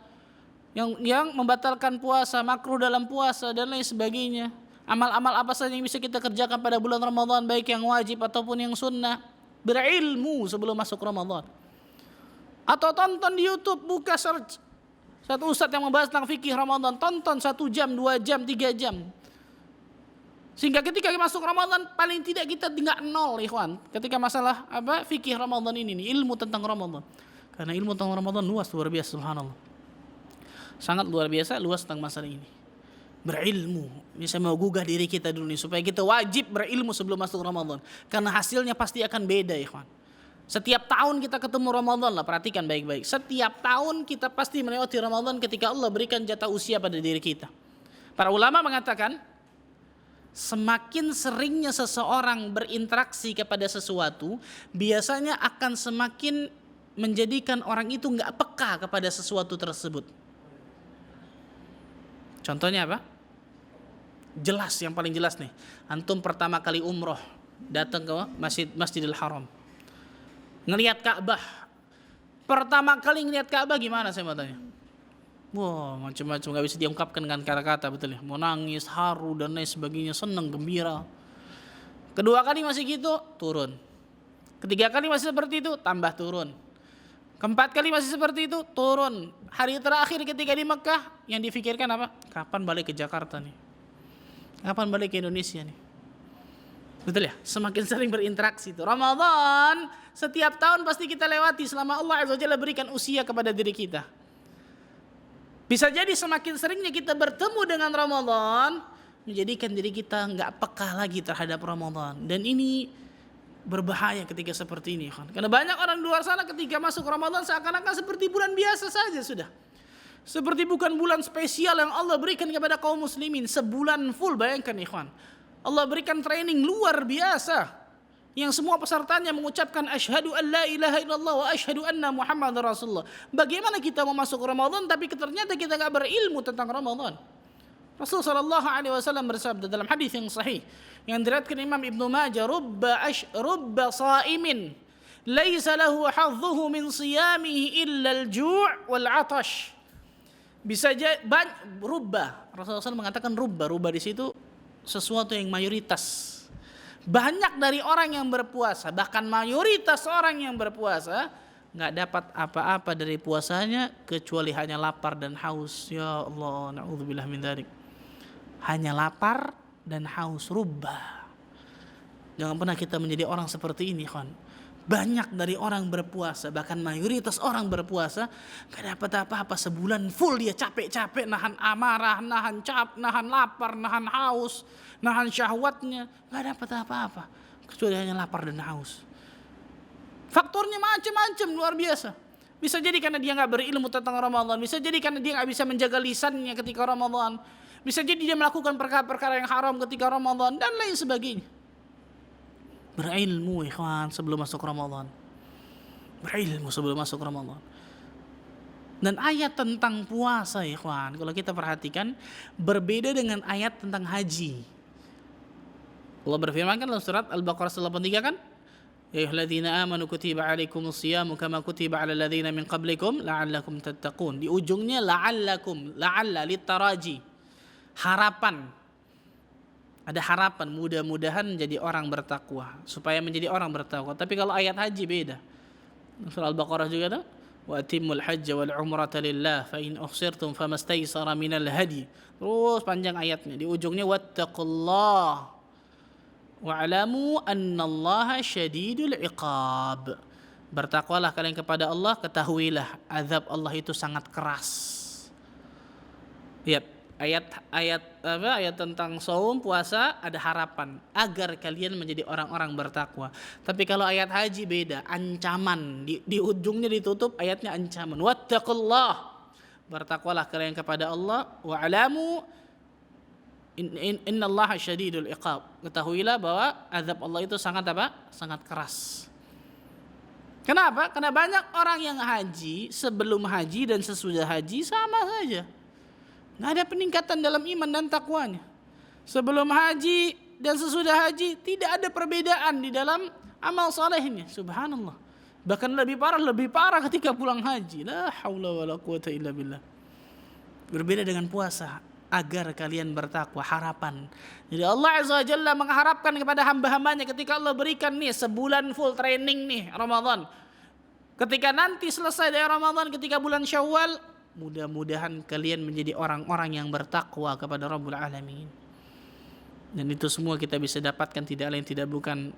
yang membatalkan puasa, makruh dalam puasa, dan lain sebagainya. Amal-amal apa saja yang bisa kita kerjakan pada bulan Ramadan, baik yang wajib ataupun yang sunnah. Berilmu sebelum masuk Ramadan. Atau tonton di YouTube, buka search satu ustadz yang membahas tentang fikih Ramadan, tonton 1 jam, 2 jam, 3 jam. Sehingga ketika masuk Ramadan paling tidak kita tinggal nol, ikhwan. Ketika masalah fikih Ramadan ini, ilmu tentang Ramadan. Karena ilmu tentang Ramadan luas, luar biasa, subhanallah. Sangat luar biasa luas tentang masalah ini. Berilmu. Ini saya mau gugah diri kita dulu nih, supaya kita wajib berilmu sebelum masuk Ramadan. Karena hasilnya pasti akan beda, ikhwan. Setiap tahun kita ketemu Ramadan lah, perhatikan baik-baik. Setiap tahun kita pasti melewati Ramadan ketika Allah berikan jatah usia pada diri kita. Para ulama mengatakan, semakin seringnya seseorang berinteraksi kepada sesuatu, biasanya akan semakin menjadikan orang itu nggak peka kepada sesuatu tersebut. Contohnya apa? Jelas, yang paling jelas nih. Antum pertama kali umroh, datang ke Masjidil Haram. Ngelihat Ka'bah. Pertama kali ngelihat Ka'bah gimana, saya mau tanya? Wah, macam-macam gak bisa diungkapkan dengan kata-kata, betul ya. Mau nangis, haru dan lain sebagainya, senang, gembira. Kedua kali masih gitu, turun. Ketiga kali masih seperti itu, tambah turun. Keempat kali masih seperti itu, turun. Hari terakhir ketika di Mekah, yang difikirkan apa? Kapan balik ke Jakarta nih? Kapan balik ke Indonesia nih? Betul ya? Semakin sering berinteraksi itu. Ramadan setiap tahun pasti kita lewati selama Allah Azza wa Jalla berikan usia kepada diri kita. Bisa jadi semakin seringnya kita bertemu dengan Ramadan, menjadikan diri kita nggak peka lagi terhadap Ramadan. Dan ini berbahaya ketika seperti ini. Karena banyak orang di luar sana ketika masuk Ramadan seakan-akan seperti bulan biasa saja sudah. Seperti bukan bulan spesial yang Allah berikan kepada kaum muslimin. Sebulan full, bayangkan ikhwan. Allah berikan training luar biasa, yang semua pesertanya mengucapkan asyhadu an la ilaha illallah wa asyhadu anna Muhammadar Rasulullah. Bagaimana kita mau masuk Ramadan tapi ternyata kita enggak berilmu tentang Ramadan? Rasul sallallahu alaihi wasallam bersabda dalam hadis yang sahih yang diriwayatkan Imam Ibnu Majah, rubba shaimin laisa lahu hadzuhu min siyamihi illa al-ju' wal 'atash. Bisa jadi rubba. Rasulullah SAW mengatakan rubba di situ sesuatu yang mayoritas. Banyak dari orang yang berpuasa, bahkan mayoritas orang yang berpuasa nggak dapat apa-apa dari puasanya kecuali hanya lapar dan haus. Ya Allah, na'udzubillah min dzalik. Hanya lapar dan haus, rubba. Jangan pernah kita menjadi orang seperti ini, kawan. Banyak dari orang berpuasa, bahkan mayoritas orang berpuasa gak dapat apa-apa, sebulan full dia capek-capek nahan amarah, nahan lapar, nahan haus, nahan syahwatnya, gak dapat apa-apa kecuali hanya lapar dan haus. Faktornya macam-macam luar biasa. Bisa jadi karena dia gak berilmu tentang Ramadan, bisa jadi karena dia gak bisa menjaga lisannya ketika Ramadan, bisa jadi dia melakukan perkara-perkara yang haram ketika Ramadan dan lain sebagainya. Berilmu ikhwan sebelum masuk Ramadan. Berilmu sebelum masuk Ramadan. Dan ayat tentang puasa ikhwan, kalau kita perhatikan berbeda dengan ayat tentang haji. Allah berfirman kan dalam surat Al-Baqarah 183 kan? Ya ayyuhalladzina amanu kutiba alaikumus shiyamu kama kutiba alal ladzina min qablikum la'allakum tattaqun. Di ujungnya la'allakum, la'alla litaraji. Harapan. Ada harapan mudah-mudahan menjadi orang bertakwa, supaya menjadi orang bertakwa. Tapi kalau ayat haji beda. Surah Al-Baqarah juga tuh. Wa atimul hajja wal umrata lillah fa in uhsirtum famastaysara minal hadi. Terus panjang ayatnya. Di ujungnya wattaqullah wa'lamu annallaha syadidul iqab. Bertakwalah kalian kepada Allah, ketahuilah azab Allah itu sangat keras. Lihat ayat tentang saum, puasa ada harapan agar kalian menjadi orang-orang bertakwa. Tapi kalau ayat haji beda, ancaman. Di ujungnya ditutup ayatnya ancaman. Wattaqullah. Bertakwalah kalian kepada Allah, wa'lamu innallaha syadidul iqab. Ketahuilah bahwa azab Allah itu sangat apa? Sangat keras. Kenapa? Karena banyak orang yang haji sebelum haji dan sesudah haji sama saja. Nggak ada peningkatan dalam iman dan takwanya. Sebelum haji dan sesudah haji tidak ada perbedaan di dalam amal salehnya. Subhanallah. Bahkan lebih parah ketika pulang haji. La haula wala quwata illa billah. Berbeda dengan puasa. Agar kalian bertakwa, harapan. Jadi Allah Azza wa Jalla mengharapkan kepada hamba-hambanya ketika Allah berikan nih sebulan full training nih Ramadan. Ketika nanti selesai dari Ramadan, ketika bulan Syawal, mudah-mudahan kalian menjadi orang-orang yang bertakwa kepada Rabbul Alamin. Dan itu semua kita bisa dapatkan tidak lain tidak bukan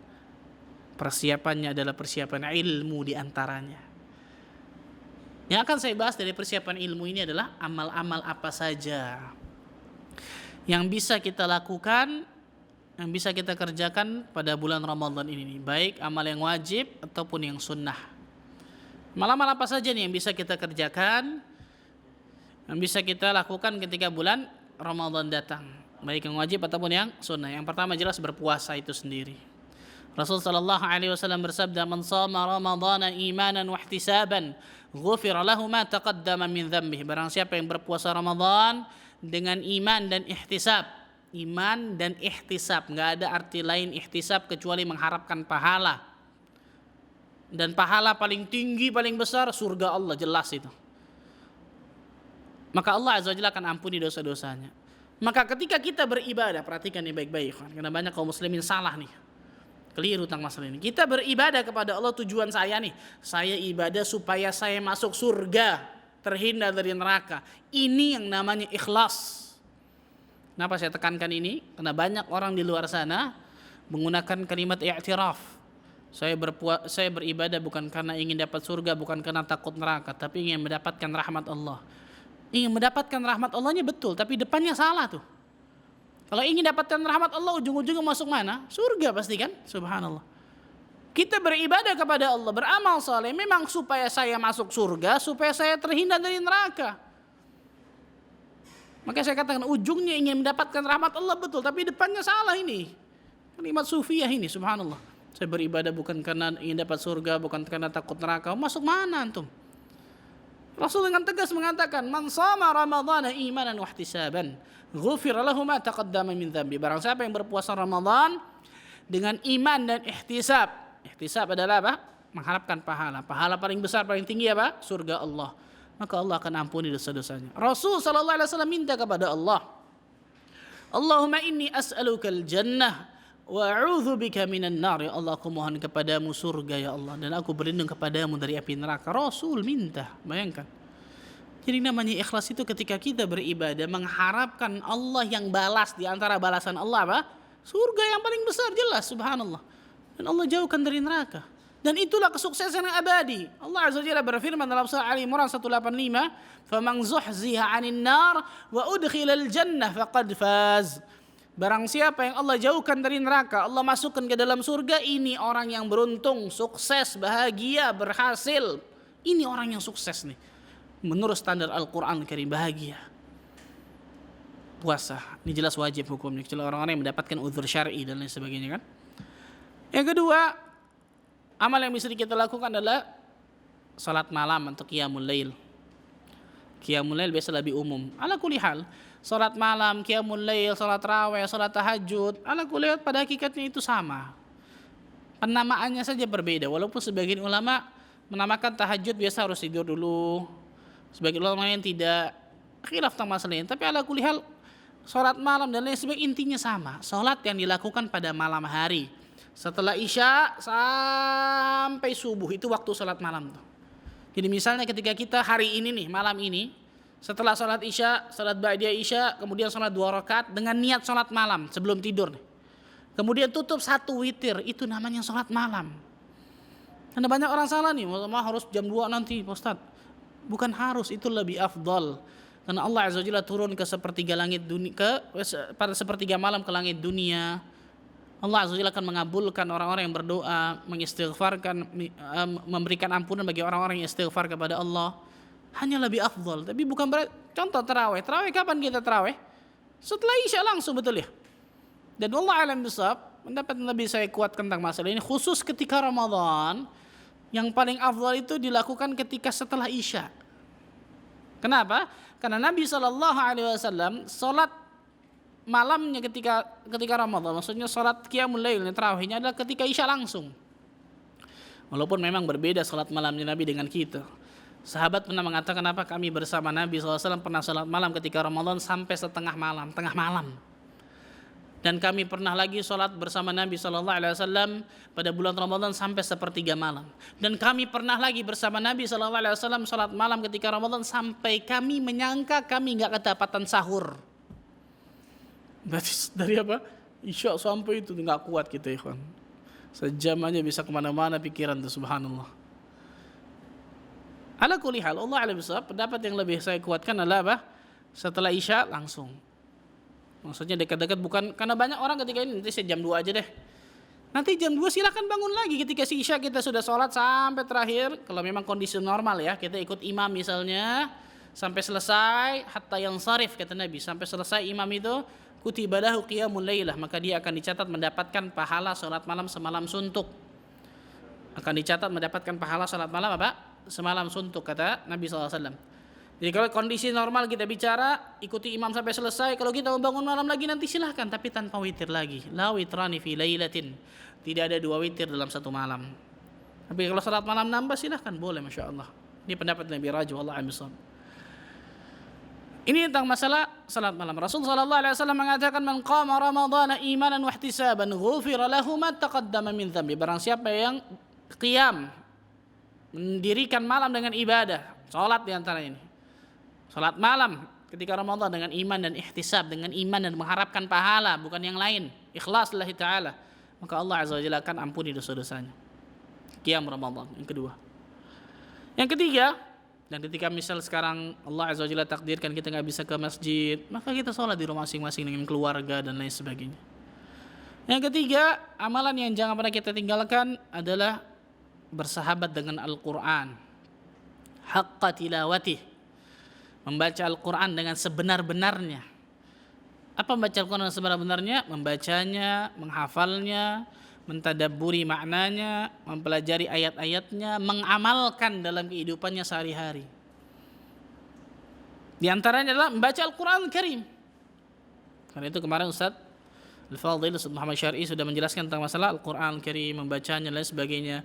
persiapannya adalah persiapan ilmu di antaranya. Yang akan saya bahas dari persiapan ilmu ini adalah amal-amal apa saja yang bisa kita lakukan, yang bisa kita kerjakan pada bulan Ramadan ini, baik amal yang wajib ataupun yang sunnah. Amal-amal apa saja nih yang bisa kita kerjakan, yang bisa kita lakukan ketika bulan Ramadan datang, baik yang wajib ataupun yang sunnah. Yang pertama jelas berpuasa itu sendiri. Rasul sallallahu alaihi wasallam bersabda, "Man shama Ramadhana imanan wa ihtisaban, ghufira lahu ma taqaddama min dhanbihi." Barang siapa yang berpuasa Ramadan dengan iman dan ihtisab. Iman dan ihtisab, enggak ada arti lain ihtisab kecuali mengharapkan pahala. Dan pahala paling tinggi, paling besar surga Allah, jelas itu. Maka Allah Azza wa Jalla akan ampuni dosa-dosanya. Maka ketika kita beribadah, perhatikan nih baik-baik, karena banyak kaum muslimin salah nih, keliru tentang masalah ini. Kita beribadah kepada Allah, tujuan saya nih, saya ibadah supaya saya masuk surga, terhindar dari neraka. Ini yang namanya ikhlas. Kenapa saya tekankan ini? Karena banyak orang di luar sana menggunakan kalimat i'tiraf. Saya beribadah bukan karena ingin dapat surga, bukan karena takut neraka, tapi ingin mendapatkan rahmat Allah. Ingin mendapatkan rahmat Allahnya betul, tapi depannya salah tuh. Kalau ingin dapatkan rahmat Allah, ujung-ujungnya masuk mana? Surga pasti kan? Subhanallah. Kita beribadah kepada Allah, beramal saleh memang supaya saya masuk surga, supaya saya terhindar dari neraka. Maka saya katakan ujungnya ingin mendapatkan rahmat Allah betul, tapi depannya salah ini. Kalimat sufiyah ini, subhanallah. Saya beribadah bukan karena ingin dapat surga, bukan karena takut neraka. Masuk mana antum? Rasul dengan tegas mengatakan, "Man shama Ramadhana imanan wa ihtisaban, ghufira lahu ma taqaddama min dhanbi." Barang siapa yang berpuasa Ramadan dengan iman dan ihtisab. Ihtisab adalah apa? Mengharapkan pahala. Pahala paling besar, paling tinggi apa? Surga Allah. Maka Allah akan ampuni dosa-dosanya. Rasul sallallahu alaihi wasallam minta kepada Allah, "Allahumma inni as'alukal jannah wa a'udzubika minan nar." Ya Allah, aku mohon kepadamu surga ya Allah, dan aku berlindung kepadamu dari api neraka. Rasul minta. Bayangkan. Jadi namanya ikhlas itu ketika kita beribadah mengharapkan Allah yang balas, di antara balasan Allah apa? Surga yang paling besar, jelas, subhanallah. Dan Allah jauhkan dari neraka. Dan itulah kesuksesan yang abadi. Allah Azza wa Jalla berfirman dalam surah Ali Imran 185, "Faman zuhziha 'anil nar wa udkhilal jannah faqad faz." Barang siapa yang Allah jauhkan dari neraka, Allah masukkan ke dalam surga, ini orang yang beruntung, sukses, bahagia, berhasil. Ini orang yang sukses nih. Menurut standar Al-Qur'an Karim, bahagia. Puasa, ini jelas wajib hukumnya, kecuali orang-orang yang mendapatkan uzur syar'i dan lain sebagainya kan. Yang kedua, amal yang bisa kita lakukan adalah salat malam atau qiyamul lail. Qiyamul lail biasa lebih umum. Ala kulli hal, salat malam, qiyamul lail, salat raweh, salat tahajud, ala kulli hal pada hakikatnya itu sama. Penamaannya saja berbeda. Walaupun sebagian ulama menamakan tahajud biasa harus tidur dulu, sebagian ulama yang tidak, khilaf tentang masalah ini. Tapi ala kulli hal, salat malam dan lain sebagainya intinya sama. Salat yang dilakukan pada malam hari. Setelah Isya sampai subuh itu waktu salat malam tuh. Jadi misalnya ketika kita hari ini nih, malam ini, setelah salat Isya, salat ba'da Isya, kemudian salat 2 rakaat dengan niat salat malam sebelum tidur nih. Kemudian tutup 1 witir, itu namanya salat malam. Karena banyak orang salah nih, harus jam 2 nanti Pak Ustaz. Bukan harus, itu lebih afdal. Karena Allah Azza wa Jalla turun ke sepertiga langit dunia, pada sepertiga malam ke langit dunia. Allah Azza wa Jalla akan mengabulkan orang-orang yang berdoa, mengistighfarkan, memberikan ampunan bagi orang-orang yang istighfar kepada Allah. Hanya lebih afdal. Tapi bukan berarti, contoh tarawih. Tarawih kapan kita tarawih? Setelah Isya langsung, betul ya? Dan Allah alam bisawab, pendapat Nabi saya kuat tentang masalah ini, khusus ketika Ramadan, yang paling afdal itu dilakukan ketika setelah Isya. Kenapa? Karena Nabi SAW sholat malamnya ketika Ramadan, maksudnya sholat qiyamul lail, tarawihnya adalah ketika Isya langsung. Walaupun memang berbeda sholat malamnya Nabi dengan kita. Sahabat pernah mengatakan, kenapa kami bersama Nabi SAW pernah sholat malam ketika Ramadan sampai setengah malam, tengah malam. Dan kami pernah lagi sholat bersama Nabi SAW pada bulan Ramadan sampai sepertiga malam. Dan kami pernah lagi bersama Nabi SAW sholat malam ketika Ramadan sampai kami menyangka kami nggak kedapatan sahur. Berarti dari apa? Isya sampai itu nggak kuat kita, ikhwan. Sejam aja bisa kemana-mana pikiran tuh, subhanallah. Ala kulli hal, Allah alam bisawab, pendapat yang lebih saya kuatkan adalah apa? Setelah Isya langsung. Maksudnya dekat-dekat, bukan karena banyak orang ketika ini nanti saya jam 2 aja deh. Nanti jam 2 silakan bangun lagi ketika si Isya kita sudah sholat sampai terakhir. Kalau memang kondisi normal ya, kita ikut imam misalnya sampai selesai hatta yang sarif kata Nabi, sampai selesai imam itu kutiba lahu qiyamul lailah, maka dia akan dicatat mendapatkan pahala sholat malam semalam suntuk. Akan dicatat mendapatkan pahala sholat malam apa? Semalam suntuk kata Nabi SAW. Jadi kalau kondisi normal kita bicara, ikuti imam sampai selesai. Kalau kita mau bangun malam lagi nanti silahkan, tapi tanpa witir lagi. La witrani fi lailatin. Tidak ada 2 witir dalam 1 malam. Tapi kalau salat malam nambah silahkan, boleh, masya Allah. Ini pendapat Nabi Raju, Allah amisal. Ini tentang masalah salat malam. Rasul sallallahu alaihi wasallam mengatakan, "Man qama ramadhana imanan wa ihtisaban, ghufira lahu ma taqaddama min dhanbi." Barang siapa yang qiyam, mendirikan malam dengan ibadah, salat di antara ini. Salat malam ketika Ramadan dengan iman dan ihtisab, dengan iman dan mengharapkan pahala, bukan yang lain, ikhlas lillahi ta'ala, maka Allah Azza wa Jalla akan ampuni dosa-dosanya. Qiyam Ramadan yang kedua. Yang ketiga, dan ketika misal sekarang Allah Azza wa Jalla takdirkan kita nggak bisa ke masjid, maka kita sholat di rumah masing-masing dengan keluarga dan lain sebagainya. Yang ketiga, amalan yang jangan pernah kita tinggalkan adalah bersahabat dengan Al-Quran, haqqa tilawatih, membaca Al-Quran dengan sebenar-benarnya. Apa membaca Al-Quran dengan sebenar-benarnya? Membacanya, menghafalnya, mentadabburi maknanya, mempelajari ayat-ayatnya, mengamalkan dalam kehidupannya sehari-hari. Di antaranya adalah membaca Al-Quran Al-Karim. Karena itu kemarin Ustaz Al-Fadhil, Ustaz Muhammad Syar'i sudah menjelaskan tentang masalah Al-Quran Al-Karim, membacanya dan lain sebagainya.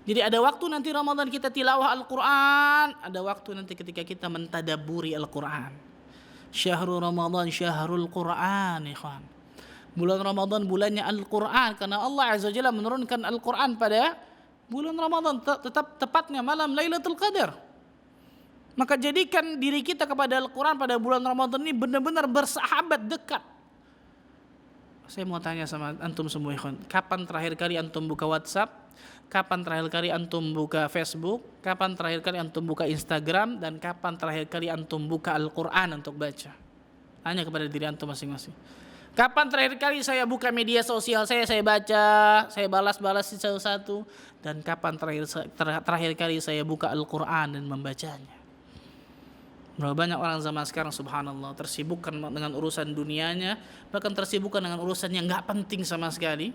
Jadi ada waktu nanti Ramadan kita tilawah Al-Quran, ada waktu nanti ketika kita mentadabburi Al-Quran. Syahrul Ramadan, syahrul Quran, ikhwan. Bulan Ramadan bulannya Al-Quran, karena Allah Azza wa Jalla menurunkan Al-Quran pada bulan Ramadan, tetap tepatnya malam Lailatul Qadar. Maka jadikan diri kita kepada Al-Quran pada bulan Ramadan ini benar-benar bersahabat dekat. Saya mau tanya sama antum semua, ikhwan, kapan terakhir kali antum buka WhatsApp? Kapan terakhir kali antum buka Facebook? Kapan terakhir kali antum buka Instagram? Dan kapan terakhir kali antum buka Al-Quran untuk baca? Tanya kepada diri antum masing-masing. Kapan terakhir kali saya buka media sosial saya baca, saya balas-balas satu-satu? Dan kapan terakhir kali saya buka Al-Quran dan membacanya? Berapa banyak orang zaman sekarang, subhanallah, tersibukkan dengan urusan dunianya, bahkan tersibukkan dengan urusan yang gak penting sama sekali.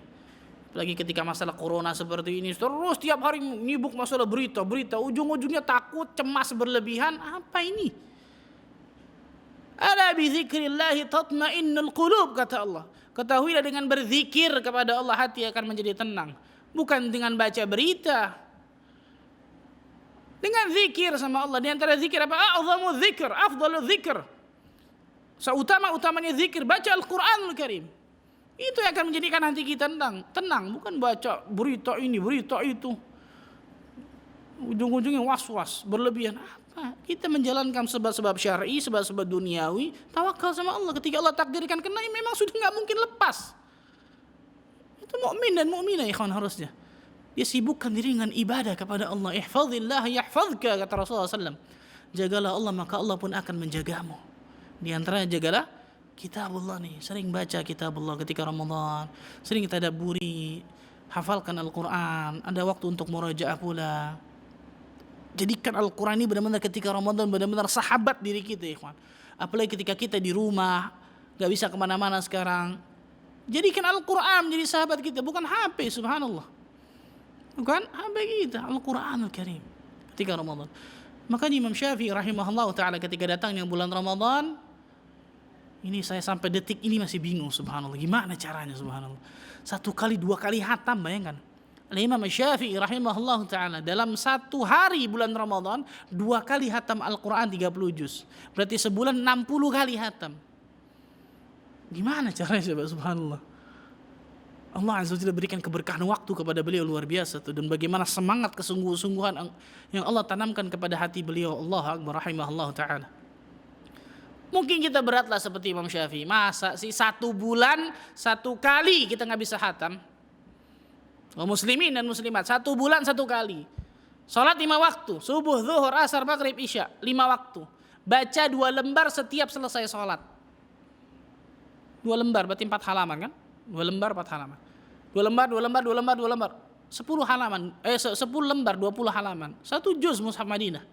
Apalagi ketika masalah corona seperti ini, terus tiap hari nyibuk masalah berita, ujung-ujungnya takut, cemas berlebihan. Apa ini? Ala bi dzikrillahi tatma'innul qulub, kata Allah. Ketahuilah dengan berzikir kepada Allah hati akan menjadi tenang, bukan dengan baca berita. Dengan zikir sama Allah. Di antara zikir apa? A'zamu dzikr, afdalu dzikr. Seutama-utamanya zikir baca Al-Qur'anul Karim. Itu yang akan menjadikan hati kita tenang, bukan baca berita ini, berita itu. Ujung-ujungnya was-was, berlebihan. Apa? Kita menjalankan sebab-sebab syar'i, sebab-sebab duniawi, tawakal sama Allah. Ketika Allah takdirkan kena, memang sudah nggak mungkin lepas. Itu mukmin dan mukminah ikhwan harusnya. Dia sibukkan diri dengan ibadah kepada Allah. Ihfazillah yahfazka, kata Rasulullah SAW. Jagalah Allah maka Allah pun akan menjagamu. Di antaranya jagalah kitabullah nih. Sering baca kitabullah ketika Ramadan. Sering tadabburi. Hafalkan Al-Quran. Ada waktu untuk murajaah pula. Jadikan Al-Quran ini benar-benar ketika Ramadan benar-benar sahabat diri kita, ikhwan. Apalagi ketika kita di rumah, gak bisa kemana-mana sekarang. Jadikan Al-Quran menjadi sahabat kita, bukan HP, subhanallah. Bukan HP kita, Al-Quranul Karim ketika Ramadan. Makanya Imam Syafi'i rahimahullah ta'ala ketika datangnya bulan Ramadan, ini saya sampai detik ini masih bingung, subhanallah. Gimana caranya, subhanallah. 1 kali 2 kali hatam, bayangkan. Imam Syafi'i rahimahullah ta'ala dalam 1 hari bulan Ramadan 2 kali hatam Al-Quran 30 juz. Berarti sebulan 60 kali hatam. Gimana caranya coba, subhanallah. Allah Azza wa Jalla berikan keberkahan waktu kepada beliau luar biasa tuh. Dan bagaimana semangat kesungguh-sungguhan yang Allah tanamkan kepada hati beliau. Allah Akbar rahimahullah ta'ala. Mungkin kita beratlah seperti Imam Syafi'i. Masa sih 1 bulan 1 kali kita gak bisa hatam? Muslimin dan muslimat 1 bulan 1 kali. Salat 5 waktu, subuh, zuhur, asar, maghrib, isya, 5 waktu. Baca 2 lembar setiap selesai salat. 2 lembar berarti 4 halaman kan? 2 lembar 4 halaman. 2 lembar 2 lembar 2 lembar 2 lembar. 10 halaman. 10 lembar 20 halaman. 1 juz mushaf Madinah.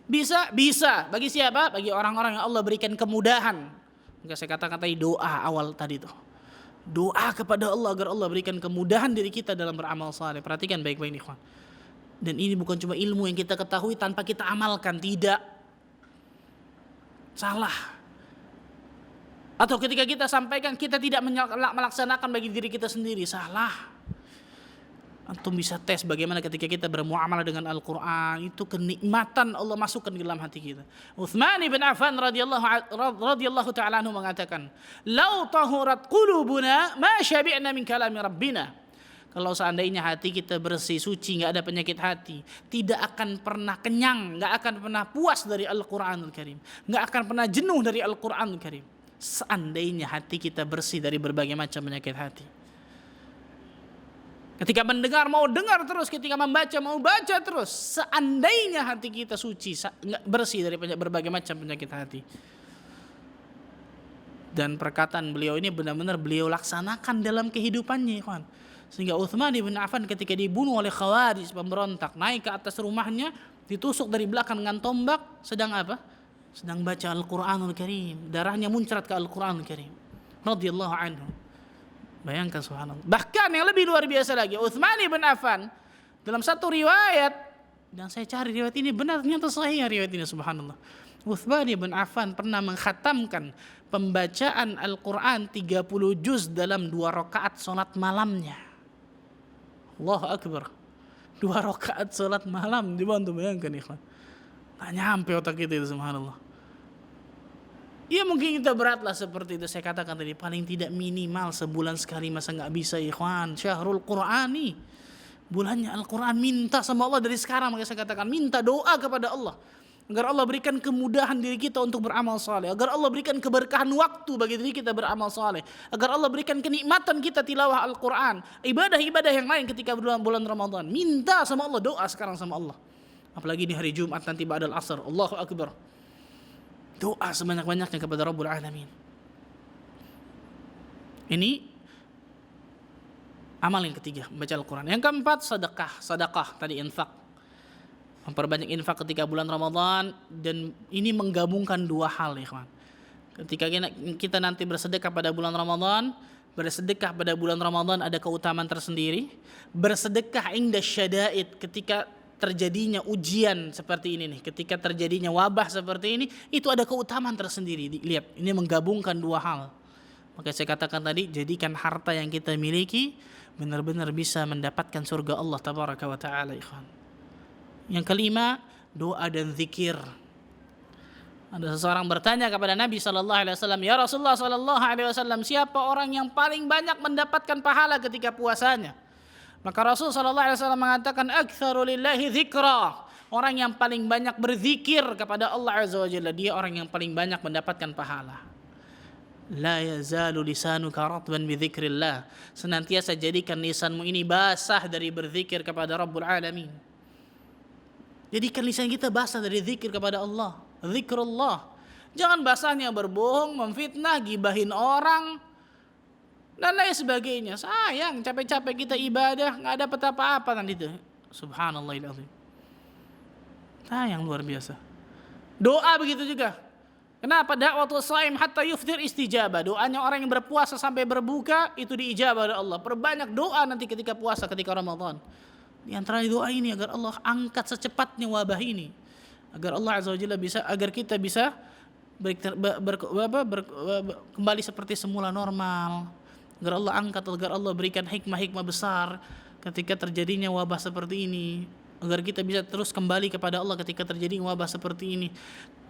Bisa? Bisa. Bagi siapa? Bagi orang-orang yang Allah berikan kemudahan. Maka saya kata-katai doa awal tadi tuh. Doa kepada Allah agar Allah berikan kemudahan diri kita dalam beramal saleh. Perhatikan baik-baik nih, ikhwan. Dan ini bukan cuma ilmu yang kita ketahui tanpa kita amalkan, tidak. Salah. Atau ketika kita sampaikan kita tidak melaksanakan bagi diri kita sendiri, salah. Antum bisa tes bagaimana ketika kita bermuamalah dengan Al-Quran, itu kenikmatan Allah masukkan di dalam hati kita. Utsman bin Affan radhiyallahu ta'ala anhu mengatakan, "Lau tahurat qulubuna ma syabi'na min kalami rabbina." Kalau seandainya hati kita bersih, suci, enggak ada penyakit hati, tidak akan pernah kenyang, enggak akan pernah puas dari Al-Qur'anul Karim, enggak akan pernah jenuh dari Al-Qur'anul Karim. Seandainya hati kita bersih dari berbagai macam penyakit hati. Ketika mendengar mau dengar terus, ketika membaca mau baca terus. Seandainya hati kita suci, bersih dari berbagai macam penyakit hati. Dan perkataan beliau ini benar-benar beliau laksanakan dalam kehidupannya, ikhwan. Sehingga Utsman bin Affan ketika dibunuh oleh Khawarij pemberontak, naik ke atas rumahnya, ditusuk dari belakang dengan tombak, sedang apa? Sedang baca Al-Qur'anul Karim. Darahnya muncrat ke Al-Qur'anul Karim. Radhiyallahu anhu. Bayangkan, subhanallah. Bahkan yang lebih luar biasa lagi, Utsman bin Affan dalam satu riwayat, dan saya cari riwayat ini benar, ternyata sahih riwayat ini, subhanallah. Utsman bin Affan pernah mengkhatamkan pembacaan Al-Quran 30 juz dalam 2 rakaat salat malamnya. Allahu Akbar. 2 rakaat salat malam, coba untuk bayangkan, ikhwan. Nggak nyampe otak kita itu, subhanallah. Ya mungkin kita beratlah seperti itu. Saya katakan tadi paling tidak minimal sebulan sekali, masa nggak bisa, ikhwan? Syahrul Qur'ani, bulannya Al-Quran. Minta sama Allah dari sekarang. Maka saya katakan minta doa kepada Allah agar Allah berikan kemudahan diri kita untuk beramal saleh, agar Allah berikan keberkahan waktu bagi diri kita beramal saleh, agar Allah berikan kenikmatan kita tilawah Al-Quran, ibadah-ibadah yang lain ketika bulan Ramadan. Minta sama Allah, doa sekarang sama Allah. Apalagi di hari Jumat nanti ba'dal asar. Allahu Akbar. Doa sebanyak-banyaknya kepada Rabbul Alamin. Ini amal yang ketiga, membaca Al-Quran. Yang keempat, sedekah tadi, infak. Memperbanyak infak ketika bulan Ramadan. Dan ini menggabungkan 2 hal, ikhwan. Ketika kita nanti bersedekah pada bulan Ramadan, bersedekah pada bulan Ramadan ada keutamaan tersendiri. Bersedekah inda syada'id, ketika terjadinya ujian seperti ini nih, ketika terjadinya wabah seperti ini, itu ada keutamaan tersendiri. Lihat, ini menggabungkan 2 hal. Maka saya katakan tadi, jadikan harta yang kita miliki benar-benar bisa mendapatkan surga Allah tabaraka wa ta'ala, ikhwan. Yang kelima, doa dan zikir. Ada seseorang bertanya kepada Nabi sallallahu alaihi wasallam, "Ya Rasulullah sallallahu alaihi wasallam, siapa orang yang paling banyak mendapatkan pahala ketika puasanya?" Maka Rasul sallallahu alaihi wasallam mengatakan, "Aktsaru lillahi dzikra." Orang yang paling banyak berzikir kepada Allah azza wa jalla, dia orang yang paling banyak mendapatkan pahala. La yazalu lisanuka ratban bi dzikrillah. Senantiasa jadikan lisanmu ini basah dari berzikir kepada Rabbul Alamin. Jadikan lisan kita basah dari zikir kepada Allah. Zikrullah. Jangan basahnya berbohong, memfitnah, gibahin orang, dan lain sebagainya. Sayang, capek-capek kita ibadah, nggak dapat apa-apa nanti itu. Subhanallahilazim. Sayang luar biasa. Doa begitu juga. Kenapa da'watul shaim hatta yuftir istijabah? Doanya orang yang berpuasa sampai berbuka itu diijabah oleh Allah. Perbanyak doa nanti ketika puasa, ketika Ramadan. Di antara doa ini agar Allah angkat secepatnya wabah ini, agar Allah azza wa jalla bisa, agar kita bisa kembali seperti semula normal, agar Allah angkat, agar Allah berikan hikmah-hikmah besar ketika terjadinya wabah seperti ini, agar kita bisa terus kembali kepada Allah ketika terjadi wabah seperti ini.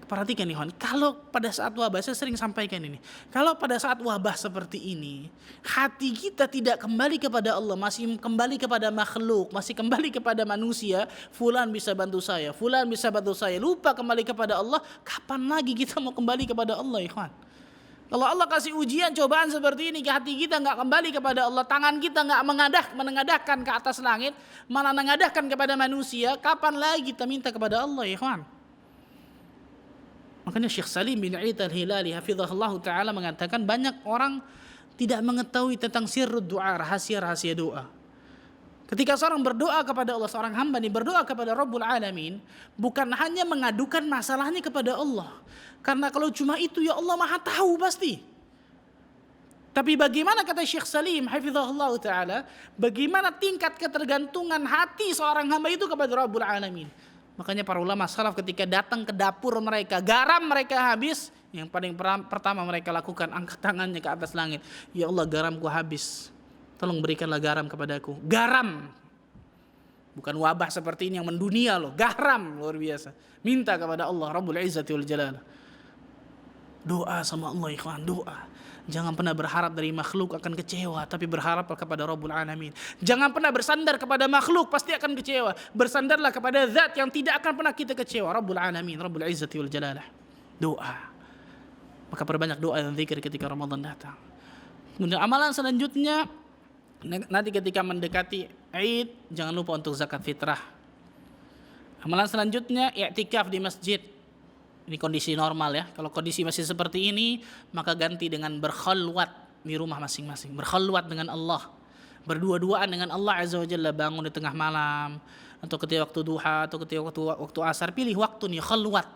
Perhatikan nih, kalau pada saat wabah, saya sering sampaikan ini, kalau pada saat wabah seperti ini, hati kita tidak kembali kepada Allah, masih kembali kepada makhluk, masih kembali kepada manusia, fulan bisa bantu saya, fulan bisa bantu saya, lupa kembali kepada Allah, kapan lagi kita mau kembali kepada Allah, ikhwan? Kalau Allah kasih ujian, cobaan seperti ini, hati kita nggak kembali kepada Allah, tangan kita nggak menengadahkan ke atas langit, malah menengadahkan kepada manusia, kapan lagi kita minta kepada Allah, ikhwan? Makanya Syekh Salim bin Eid al-Hilali hafizahullah ta'ala mengatakan, banyak orang tidak mengetahui tentang sirrud doa, rahasia-rahasia doa. Ketika seorang berdoa kepada Allah, seorang hamba ini berdoa kepada Rabbul Alamin, bukan hanya mengadukan masalahnya kepada Allah, karena kalau cuma itu ya Allah maha tahu pasti. Tapi bagaimana, kata Syekh Salim hafizahullah ta'ala, bagaimana tingkat ketergantungan hati seorang hamba itu kepada Rabbul Alamin. Makanya para ulama salaf ketika datang ke dapur mereka, garam mereka habis, yang paling pertama mereka lakukan, angkat tangannya ke atas langit, ya Allah garamku habis, tolong berikanlah garam kepadaku. Garam, bukan wabah seperti ini yang mendunia loh, garam luar biasa. Minta kepada Allah Rabbul Izzati wal Jalal. Doa sama Allah, ikhwan, doa. Jangan pernah berharap dari makhluk akan kecewa, tapi berharap kepada Rabbul Alamin. Jangan pernah bersandar kepada makhluk, pasti akan kecewa. Bersandarlah kepada zat yang tidak akan pernah kita kecewa, Rabbul Alamin, Rabbul Izzati wal Jalalah. Doa. Maka perbanyak doa dan zikir ketika Ramadan datang. Kemudian amalan selanjutnya, nanti ketika mendekati Id, jangan lupa untuk zakat fitrah. Amalan selanjutnya, i'tikaf di masjid. Ini kondisi normal ya. Kalau kondisi masih seperti ini, maka ganti dengan berkhalwat di rumah masing-masing. Berkhalwat dengan Allah. Berdua-duaan dengan Allah azza wa jalla, bangun di tengah malam, atau ketika waktu duha, atau ketika waktu asar, pilih waktu nih, khalwat.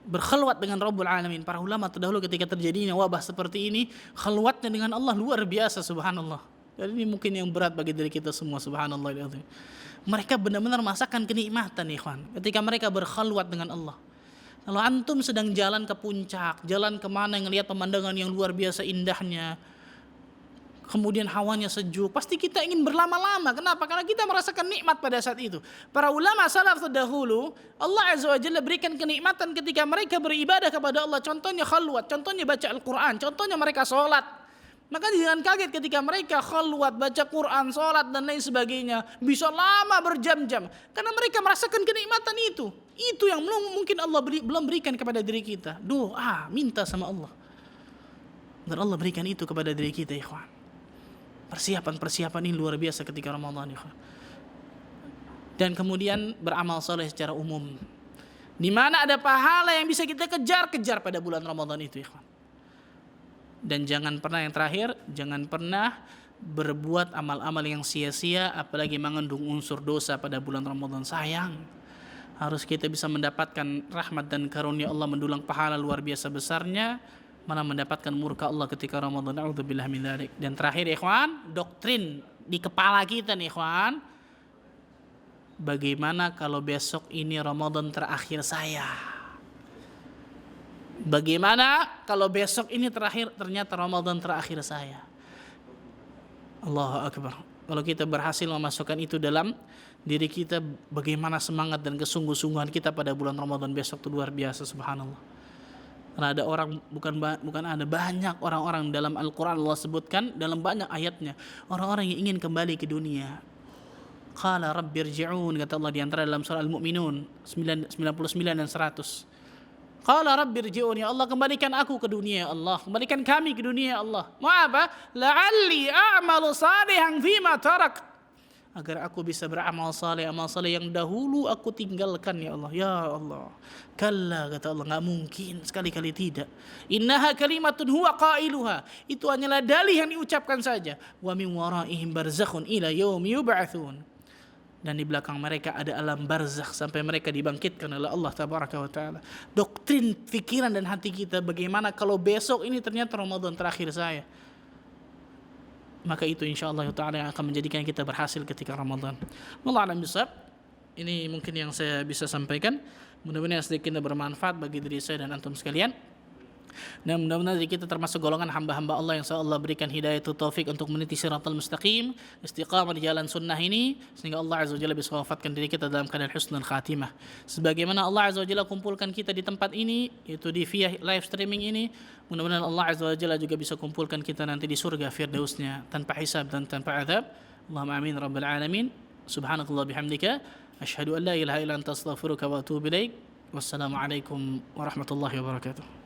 Berkhalwat dengan Rabbul Alamin. Para ulama terdahulu ketika terjadinya wabah seperti ini, khalwatnya dengan Allah luar biasa, subhanallah. Dan ini mungkin yang berat bagi diri kita semua, subhanallah. Mereka benar-benar merasakan kenikmatan, ikhwan, ketika mereka berkhalwat dengan Allah. Kalau antum sedang jalan ke puncak, jalan kemana, ngelihat pemandangan yang luar biasa indahnya, kemudian hawanya sejuk, pasti kita ingin berlama-lama. Kenapa? Karena kita merasakan nikmat pada saat itu. Para ulama salaf terdahulu, Allah azza wa jalla berikan kenikmatan ketika mereka beribadah kepada Allah. Contohnya khalwat, contohnya baca Al-Quran, contohnya mereka sholat. Maka jangan kaget ketika mereka khalwat, baca Quran, sholat dan lain sebagainya, bisa lama berjam-jam, karena mereka merasakan kenikmatan itu. Itu yang mungkin Allah belum berikan kepada diri kita. Doa, minta sama Allah, dan Allah berikan itu kepada diri kita, ikhwan. Persiapan ini luar biasa ketika Ramadan, ikhwan. Dan kemudian beramal soleh secara umum, di mana ada pahala yang bisa kita kejar pada bulan Ramadan itu, ikhwan. Dan jangan pernah, yang terakhir, jangan pernah berbuat amal-amal yang sia-sia, apalagi mengandung unsur dosa pada bulan Ramadan. Sayang, harus kita bisa mendapatkan rahmat dan karunia Allah, mendulang pahala luar biasa besarnya, malah mendapatkan murka Allah ketika Ramadan. A'udzubillah min dzalik. Dan terakhir, ikhwan, doktrin di kepala kita nih, ikhwan, bagaimana kalau besok ini Ramadan terakhir saya? Bagaimana kalau besok ini ternyata Ramadan terakhir saya? Allahu Akbar. Kalau kita berhasil memasukkan itu dalam diri kita, bagaimana semangat dan kesungguh-sungguhan kita pada bulan Ramadan besok itu luar biasa, subhanallah. Karena ada orang, bukan ada, banyak orang-orang dalam Al-Quran Allah sebutkan dalam banyak ayatnya, orang-orang yang ingin kembali ke dunia. Qala rabbirji'un, kata Allah di antara dalam surah Al-Mu'minun 99 dan 100. Qala rabbirji'un, ya Allah kembalikan aku ke dunia, ya Allah kembalikan kami ke dunia, ya Allah. Mau apa? La'alli a'malu salihan fima tarak, agar aku bisa beramal saleh, amal saleh yang dahulu aku tinggalkan, ya Allah. Ya Allah, kalla, kata Allah, nggak mungkin, sekali-kali tidak. Innaha kalimatun huwa qailuha, itu hanyalah dalih yang diucapkan saja. Wa min waraihim barzakhun ila yaumi yub'atsun, dan di belakang mereka ada alam barzakh sampai mereka dibangkitkan oleh Allah tabaraka wa taala. Doktrin pikiran dan hati kita, bagaimana kalau besok ini ternyata Ramadan terakhir saya, maka itu insyaallah ta'ala yang akan menjadikan kita berhasil ketika Ramadan. Wallahu a'lam bishawab. Ini mungkin yang saya bisa sampaikan. Mudah-mudahan sedikit bermanfaat bagi diri saya dan antum sekalian. Dan mudah-mudahan kita termasuk golongan hamba-hamba Allah yang Allah berikan hidayah taufik untuk meniti siratal mustaqim, istiqamah di jalan sunnah ini, sehingga Allah Azza wa Jalla bisa wafatkan diri kita dalam keadaan husnul khatimah. Sebagaimana Allah Azza wa Jalla kumpulkan kita di tempat ini, yaitu di via live streaming ini, mudah-mudahan Allah Azza wa Jalla juga bisa kumpulkan kita nanti di surga firdausnya tanpa hisab dan tanpa azab. Allahumma amin rabbal alamin. Subhanakallah bihamdika, asyhadu an la ilaha illa anta astaghfiruka wa atubu ilaik. Wassalamualaikum warahmatullahi wabarakatuh.